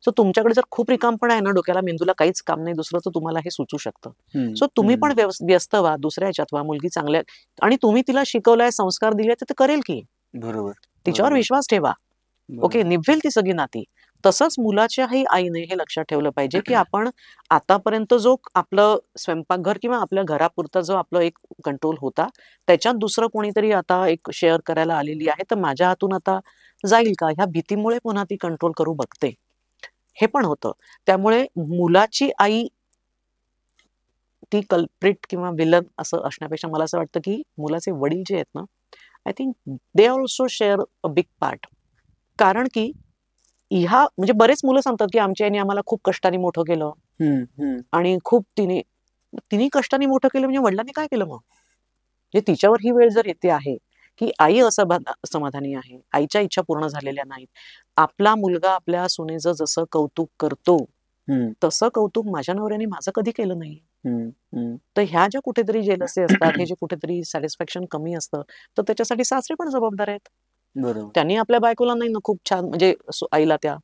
सो तुमच्याकडे जर खूप रिकामपणा आहे ना, डोक्याला मेंदूला काहीच काम नाही दुसरं, तर तुम्हाला हे सुचू शकतं. सो तुम्ही पण व्यस्त व्हा, दुसऱ्या ह्याच्यात व्हा. मुलगी चांगल्या आणि तुम्ही तिला शिकवलाय, संस्कार दिले, तर ते करेल की. बरोबर. तिच्यावर विश्वास ठेवा. ओके, निभवेल ती सगळी नाती. तसंच मुलाच्याही आईने हे लक्षात ठेवलं पाहिजे, की आपण आतापर्यंत जो आपलं स्वयंपाकघर किंवा आपल्या घरापुरता जो आपलं एक कंट्रोल होता, त्याच्यात दुसरं कोणीतरी आता एक शेअर करायला आलेली आहे, तर माझ्या हातून आता जाईल का? ह्या भीतीमुळे पुन्हा ती कंट्रोल करू बघते. हे पण होतं. त्यामुळे मुलाची आई ती कल्प्रिट किंवा विलन असं असण्यापेक्षा मला असं वाटतं, की मुलाचे वडील जे आहेत ना, I think they also share a big part. कारण की ह्या म्हणजे बरेच मुलं सांगतात, की आमच्या आईने आम्हाला खूप कष्टाने मोठं केलं आणि खूप तिने कष्टाने मोठं केलं म्हणजे वडिलांनी काय केलं मग? म्हणजे तिच्यावर ही वेळ जर येते आहे, की आई असमाधानी आहे, आईच्या इच्छा पूर्ण झालेल्या नाहीत. आपला मुलगा आपल्या सुनेचं जसं कौतुक करतो, तसं कौतुक माझ्या नवऱ्याने माझं कधी केलं नाही. तर ह्या ज्या कुठेतरी जेलसी असतात, हे जे कुठेतरी सॅटिस्फॅक्शन कमी असतं, तर त्याच्यासाठी सासरे पण जबाबदार आहेत. बरोबर. त्यांनी आपल्या बायकोला नाही ना खूप छान म्हणजे आईला त्या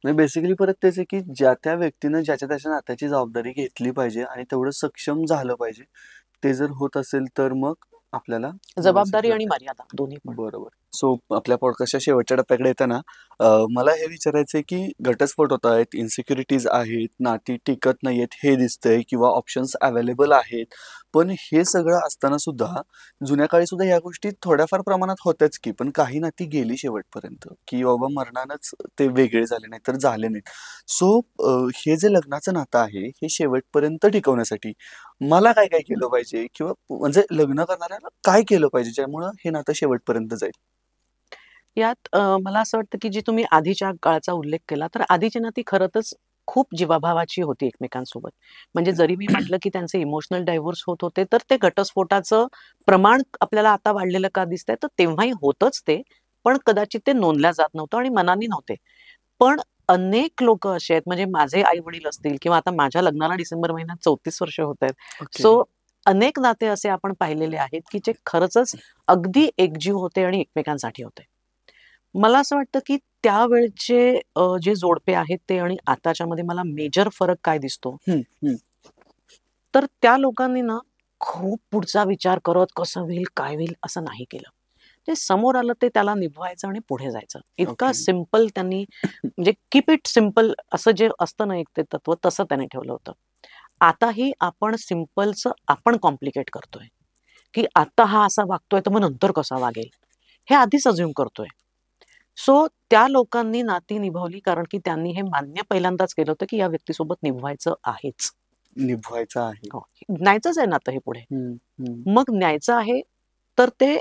बेसिकली परत तेच आहे, की ज्या त्या व्यक्तीनं ज्याच्या त्याच्या नात्याची जबाबदारी घेतली पाहिजे आणि तेवढं सक्षम झालं पाहिजे. ते जर होत असेल तर मग आपल्याला व्यवस्थित जबाबदारी आणि करता मर्यादा दोन्ही पण. बरोबर. सो आपल्या पॉडकास्टच्या शेवटच्या टप्प्याकडे येताना मला हे विचारायचंय, की घटस्फोट होत आहेत, इन्सिक्युरिटीज आहेत, नाती टिकत नाहीयेत हे दिसतंय किंवा ऑप्शन्स अवेलेबल आहेत. पण हे सगळं असताना सुद्धा जुन्या काळी सुद्धा ह्या गोष्टी थोड्याफार प्रमाणात होत्याच की. पण काही नाती गेली शेवटपर्यंत, की बाबा मरणानंच ते वेगळे झाले नाही तर झाले नाहीत. सो हे जे लग्नाचं नातं आहे, हे शेवटपर्यंत टिकवण्यासाठी मला काय काय केलं पाहिजे किंवा म्हणजे लग्न करणाऱ्याला काय केलं पाहिजे ज्यामुळं हे नातं शेवटपर्यंत जाईल? यात मला असं वाटतं, की जी तुम्ही आधीच्या काळाचा उल्लेख केला, तर आधीची नाती खरंच खूप जीवाभावाची होती एकमेकांसोबत. म्हणजे जरी मी म्हटलं, की त्यांचे इमोशनल डायव्होर्स होत होते, तर ते घटस्फोटाचं प्रमाण आपल्याला आता वाढलेलं का दिसतंय, तर तेव्हाही होतंच ते. पण कदाचित ते नोंदल्या जात नव्हतं आणि मनाने नव्हते. पण अनेक लोकं असे आहेत, म्हणजे माझे आई-वडील असतील किंवा आता माझ्या लग्नाला डिसेंबर महिन्यात 34 वर्ष होत आहेत. ओके. सो अनेक नाते असे आपण पाहिलेले आहेत, की जे खरंचच अगदी एकजीव होते आणि एकमेकांसाठी होते. मला असं वाटतं, की त्यावेळचे जे जोडपे आहेत ते आणि आताच्यामध्ये मला मेजर फरक काय दिसतो, तर त्या लोकांनी ना खूप पुढचा विचार करत कसं होईल, काय होईल असं नाही केलं. ते समोर आलं ते त्याला निभवायचं आणि पुढे जायचं. इतका ओके. सिंपल त्यांनी म्हणजे कीप इट सिंपल असं जे असतं ना एक ते तत्व तसं त्याने ठेवलं होतं. आताही आपण सिंपलचं आपण कॉम्प्लिकेट करतोय, की आता हा असा वागतोय तर मग नंतर कसा वागेल? हे आधीच अझ्युम करतोय. सो त्या लोकांनी नाती निभावली कारण की त्यांनी हे मान्य पहिल्यांदाच केलं होतं, की या व्यक्तीसोबत निभवायचं आहेच. निभवायचं आहे. हो. न्यायचंच आहे नातं हे पुढे. हं, हं. मग न्यायचं आहे, तर ते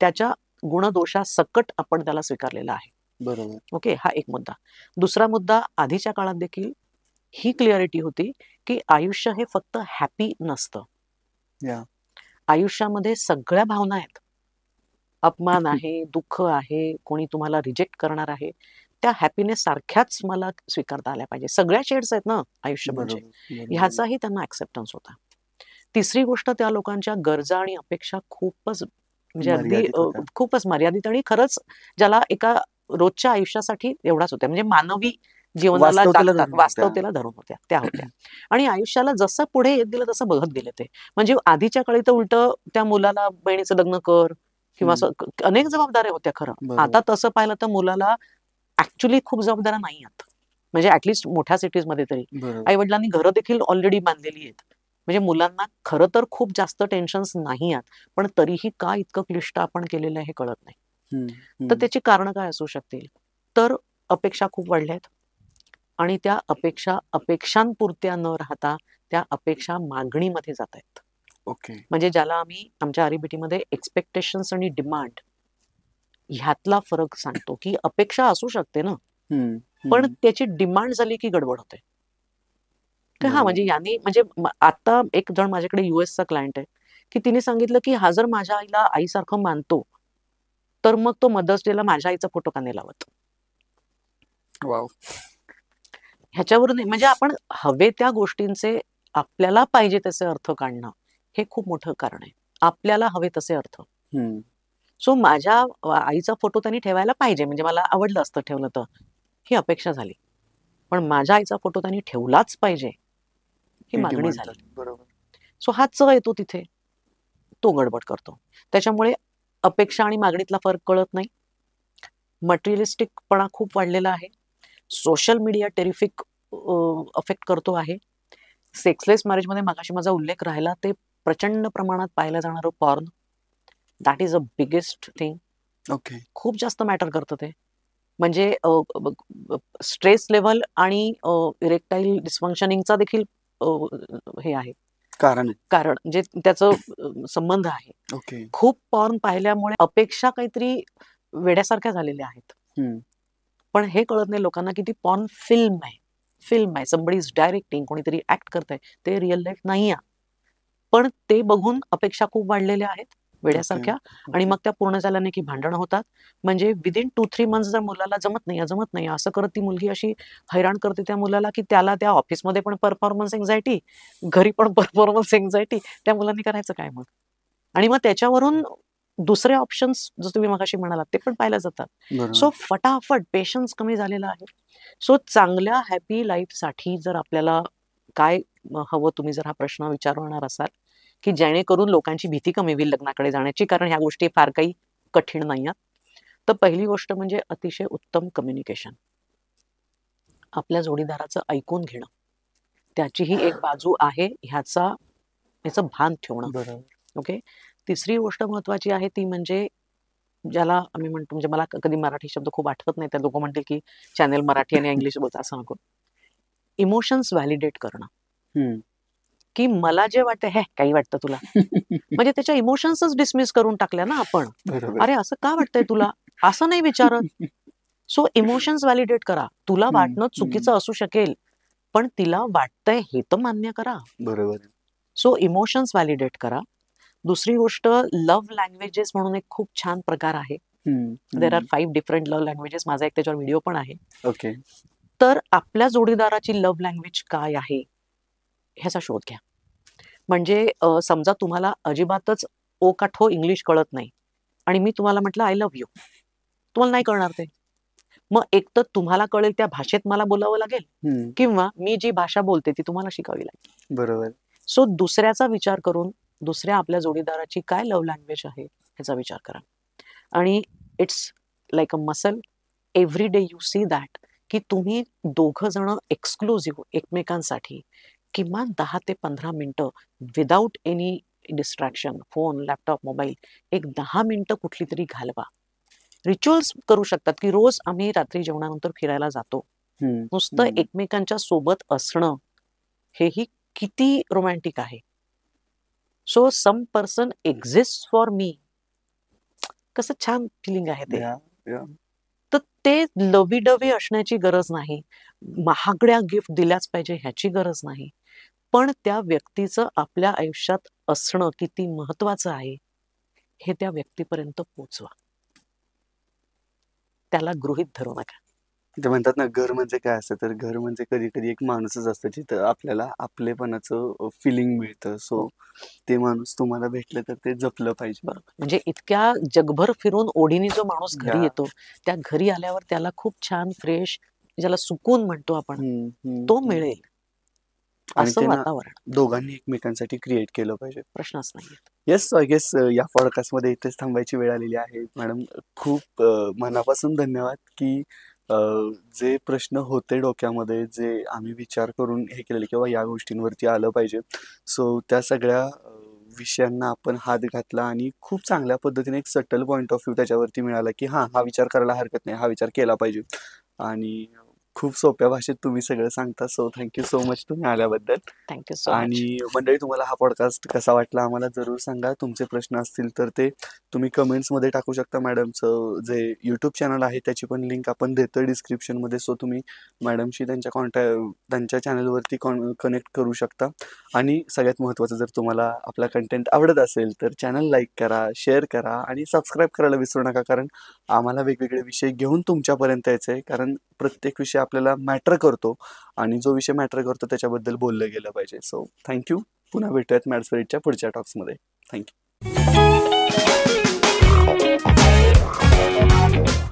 त्याच्या गुणदोषासकट आपण त्याला स्वीकारलेलं आहे. बरोबर. ओके, हा एक मुद्दा. दुसरा मुद्दा आधीच्या काळात देखील ही क्लिअरिटी होती, की आयुष्य हे फक्त हॅपी नसतं. या. आयुष्यामध्ये सगळ्या भावना आहेत. अपमान आहे, दुःख आहे, कोणी तुम्हाला रिजेक्ट करणार आहे. त्या हॅपीनेस सारख्याच मला स्वीकारता आल्या पाहिजे. सगळ्या शेड्स आहेत ना आयुष्य म्हणजे. बरोबर, बरोबर. ह्याचाही त्यांना ॲक्सेप्टन्स होता. तिसरी गोष्ट त्या लोकांच्या गरजा आणि अपेक्षा खूपच म्हणजे अगदी मर्यादित होत्या. खूपच मर्यादित आणि खरंच ज्याला एका रोजच्या आयुष्यासाठी एवढ्याच होत्या. म्हणजे मानवी जीवनाला वास्तवतेला जागतात, धरून होत्या. वास्तवतेला धरून होत्या, त्या होत्या. आणि आयुष्याला जसं पुढे येत गेलं तसं बघत गेले ते. म्हणजे आधीच्या काळी तर उलटं त्या मुलाला बहिणीचं लग्न कर किंवा असं अनेक जबाबदाऱ्या होत्या खरं. बरोबर. आता तसं पाहिलं तर मुलाला ॲक्चुअली खूप जबाबदाऱ्या नाही आहेत. म्हणजे ॲटलीस्ट मोठ्या सिटीजमध्ये तरी. बरोबर. आई-वडिलांनी घरं देखील ऑलरेडी बांधलेली आहेत. म्हणजे मुलांना खरं तर खूप जास्त टेन्शन्स नाही आहेत. पण तरीही का इतकं क्लिष्ट आपण केलेलं आहे हे कळत नाही. तर त्याची कारणं काय असू शकतील? तर अपेक्षा खूप वाढल्या आहेत आणि त्या अपेक्षा अपेक्षांपुरत्या न राहता त्या अपेक्षा मागणीमध्ये जात आहेत. ओके. म्हणजे ज्याला आम्ही आमच्या आर-ई-बी-टीमध्ये एक्स्पेक्टेशन्स आणि डिमांड ह्यातला फरक सांगतो, की अपेक्षा असू शकते ना, पण त्याची डिमांड झाली की गडबड होते. की हां, म्हणजे यांनी म्हणजे आता एक जण माझ्याकडे यूएसचा क्लायंट आहे, की तिने सांगितलं, की हा जर माझ्या आईला आईसारखं मानतो, तर मग तो मदर्स डेला माझ्या आईचा फोटो का नाही लावत? वॉव! ह्याच्यावरून म्हणजे आपण हवे त्या गोष्टींचे आपल्याला पाहिजे तसे अर्थ काढणं, हे खूप मोठं कारण आहे. आपल्याला हवे तसे अर्थ. सो माझ्या आईचा फोटो त्यांनी ठेवायला पाहिजे, म्हणजे मला आवडलं असतं ठेवलं तर, ही अपेक्षा झाली. पण माझ्या आईचा फोटो त्यांनी ठेवलाच पाहिजे ही ही मागणी डिमांड झाली. झाली. बरोबर. सो हा येतो तिथे, तो गडबड करतो. त्याच्यामुळे अपेक्षा आणि मागणीतला फरक कळत नाही. मटेरियलिस्टिकपणा खूप वाढलेला आहे. सोशल मीडिया टेरिफिक अफेक्ट करतो आहे. सेक्सलेस मॅरेजमध्ये मगाशी माझा उल्लेख राहिला, ते प्रचंड प्रमाणात पाहिलं जाणारं porn, that is a biggest thing. Okay. खूप जास्त मॅटर करतं ते. म्हणजे स्ट्रेस लेव्हल आणि इरेक्टाईल डिस्फंक्शनिंगचा देखील हे आहे, कारण आहे. कारण जे त्याचं संबंध आहे. ओके. खूप पॉर्न पाहिल्यामुळे अपेक्षा काहीतरी वेड्यासारख्या झालेल्या आहेत. हं. पण हे कळत नाही लोकांना की ती पॉर्न फिल्म आहे. फिल्म आहे. समबडी इज डायरेक्टिंग, कोणीतरी ॲक्ट करतंय. ते रिअल लाईफ नाही आहे. पण ते बघून अपेक्षा खूप वाढलेल्या आहेत ओके. वेड्यासारख्या, आणि ओके. मग त्या पूर्ण झाल्या नाही की भांडणं होतात. म्हणजे विदिन 2-3 मंथ्स जर मुलाला जमत नाही असं करत ती मुलगी अशी हैराण करते त्या मुलाला, की त्याला त्या ऑफिसमध्ये पण परफॉर्मन्स एन्झायटी, घरी पण परफॉर्मन्स एन्झायटी. त्या मुलांनी करायचं काय मग? आणि मग त्याच्यावरून दुसरे ऑप्शन्स जसं तुम्ही मगाशी म्हणालात ते पण पाहिल्या जातात. सो बरोबर. फटाफट पेशन्स कमी झालेला आहे. सो चांगल्या हॅपी लाईफसाठी जर आपल्याला काय हवं, तुम्ही जर हा प्रश्न विचारणार असाल, की जेणेकरून लोकांची भीती कमी होईल लग्नाकडे जाण्याची, कारण ह्या गोष्टी फार काही कठीण नाही आहेत. तर पहिली गोष्ट म्हणजे अतिशय उत्तम कम्युनिकेशन. आपल्या जोडीदाराचं ऐकून घेणं. त्याचीही एक बाजू आहे याचं भान ठेवणं. बरोबर. ओके. तिसरी गोष्ट महत्त्वाची आहे ती म्हणजे ज्याला आम्ही म्हणतो, म्हणजे मला कधी मराठी शब्द खूप आठवत नाही, तर लोकं म्हणतील की चॅनल मराठी आणि इंग्लिश बोलतात, असं नको. इमोशन्स व्हॅलिडेट करणं. हं. की मला जे वाटतं, "हे काही वाटतं तुला?" म्हणजे त्याच्या इमोशन्सच डिसमिस करून टाकल्या ना आपण. बरोबर. "अरे असं का वाटतंय तुला?" असं नाही विचारत. सो इमोशन्स व्हॅलिडेट करा. तुला हं, वाटणं हं. चुकीचं असू शकेल, पण तिला वाटतंय हे तर मान्य करा. बरोबर आहे. सो इमोशन्स व्हॅलिडेट करा. दुसरी गोष्ट, लव्ह लँग्वेजेस म्हणून एक खूप छान प्रकार आहे. हं, देअर आर हं. 5 डिफरंट लव्ह लँग्वेजेस. माझा एक त्याच्यावर व्हिडिओ पण आहे. ओके. तर आपल्या जोडीदाराची लव्ह लँग्वेज काय आहे, ह्याचा शोध घ्या. म्हणजे समजा तुम्हाला अजिबातच ओ का ठो इंग्लिश कळत नाही आणि मी तुम्हाला म्हटलं आय लव्ह यू, तुम्हाला नाही कळणार ते. मग एक तर तुम्हाला कळेल त्या भाषेत मला बोलावं लागेल, हं. किंवा मी जी भाषा बोलते ती तुम्हाला शिकावी लागेल. बरोबर. सो दुसऱ्याचा विचार करून, दुसऱ्या आपल्या जोडीदाराची काय लव्ह लँग्वेज आहे ह्याचा विचार करा. आणि it's like a muscle. Every day you see that, की तुम्ही दोघं जण एक्सक्लुझिव्ह एकमेकांसाठी किमान 10 ते 15 मिनिटं without any distraction, phone, laptop, mobile, एक 10 मिनिटं कुठली तरी घालवा. रिच्युअल्स करू शकतात, की रोज आम्ही रात्री जेवणानंतर फिरायला जातो. हं, नुसतं हं. एकमेकांच्या सोबत असणं हेही किती रोमॅन्टिक आहे. So some person exist for me, कसं छान फिलिंग आहे ते. या, या. तर ते लवी-डवी असण्याची गरज नाही. महागड्या गिफ्ट दिल्याच पाहिजे ह्याची गरज नाही. पण त्या व्यक्तीचं आपल्या आयुष्यात असणं किती महत्त्वाचं आहे, हे त्या व्यक्तीपर्यंत पोहोचवा. त्याला गृहीत धरू नका. ते म्हणतात ना, घर म्हणजे काय असतं, तर घर म्हणजे कधी-कधी एक माणूसच असतं, जिथं आपल्याला आपलेपणाचं फीलिंग मिळतं. सो हो. ते माणूस तुम्हाला भेटलं तर ते जपलं पाहिजे. बरोबर. म्हणजे इतक्या जगभर फिरून ओढीने जो माणूस घरी या. येतो, त्या घरी आल्यावर त्याला खूप छान फ्रेश, ज्याला सुकून म्हणतो आपण, हं, हं, तो हं. मिळेल. आणि असं ते ना वातावरण. दोघांनी एकमेकांसाठी क्रिएट केलं पाहिजे. प्रश्नच नाहीये. येस, आय गेस या पॉडकास्टमध्ये इथेच थांबायची वेळ आलेली आहे. मॅडम, खूप मनापासून धन्यवाद, की अ, जे प्रश्न होते डोक्यामध्ये, जे आम्ही विचार करून हे केलेले किंवा या गोष्टींवरती आलं पाहिजे. सो त्या सगळ्या विषयांना आपण हात घातला आणि खूप चांगल्या पद्धतीने एक सटल पॉइंट ऑफ व्ह्यू त्याच्यावरती मिळाला, की हां, हा विचार करायला हरकत नाही, हा विचार केला पाहिजे. आणि खूप सोप्या भाषेत तुम्ही सगळं सांगता. सो थँक सो मच तुम्ही आल्याबद्दल. Thank you so much. आणि मंडळी, तुम्हाला हा पॉडकास्ट कसा वाटला आम्हाला जरूर सांगा. तुमचे प्रश्न असतील तर ते तुम्ही कमेंट्समध्ये टाकू शकता. मॅडमचं जे यूट्यूब चॅनल आहे त्याची पण लिंक आपण देतोय डिस्क्रिप्शनमध्ये. सो तुम्ही मॅडमशी त्यांच्या चॅनलवरती कनेक्ट करू शकता. आणि सगळ्यात महत्त्वाचं, जर तुम्हाला आपला कंटेंट आवडत असेल तर चॅनल लाईक करा, शेअर करा आणि सबस्क्राईब करायला विसरू नका. कारण आम्हाला वेगवेगळे विषय घेऊन तुमच्यापर्यंत यायचं आहे. कारण प्रत्येक विषय आपल्याला मॅटर करतो आणि जो विषय मॅटर करतो त्याच्याबद्दल बोललं गेलं पाहिजे. So thank you. पुन्हा भेटूयात मॅडस्पिरिटच्या पुढच्या टॉक्समध्ये. थँक्यू.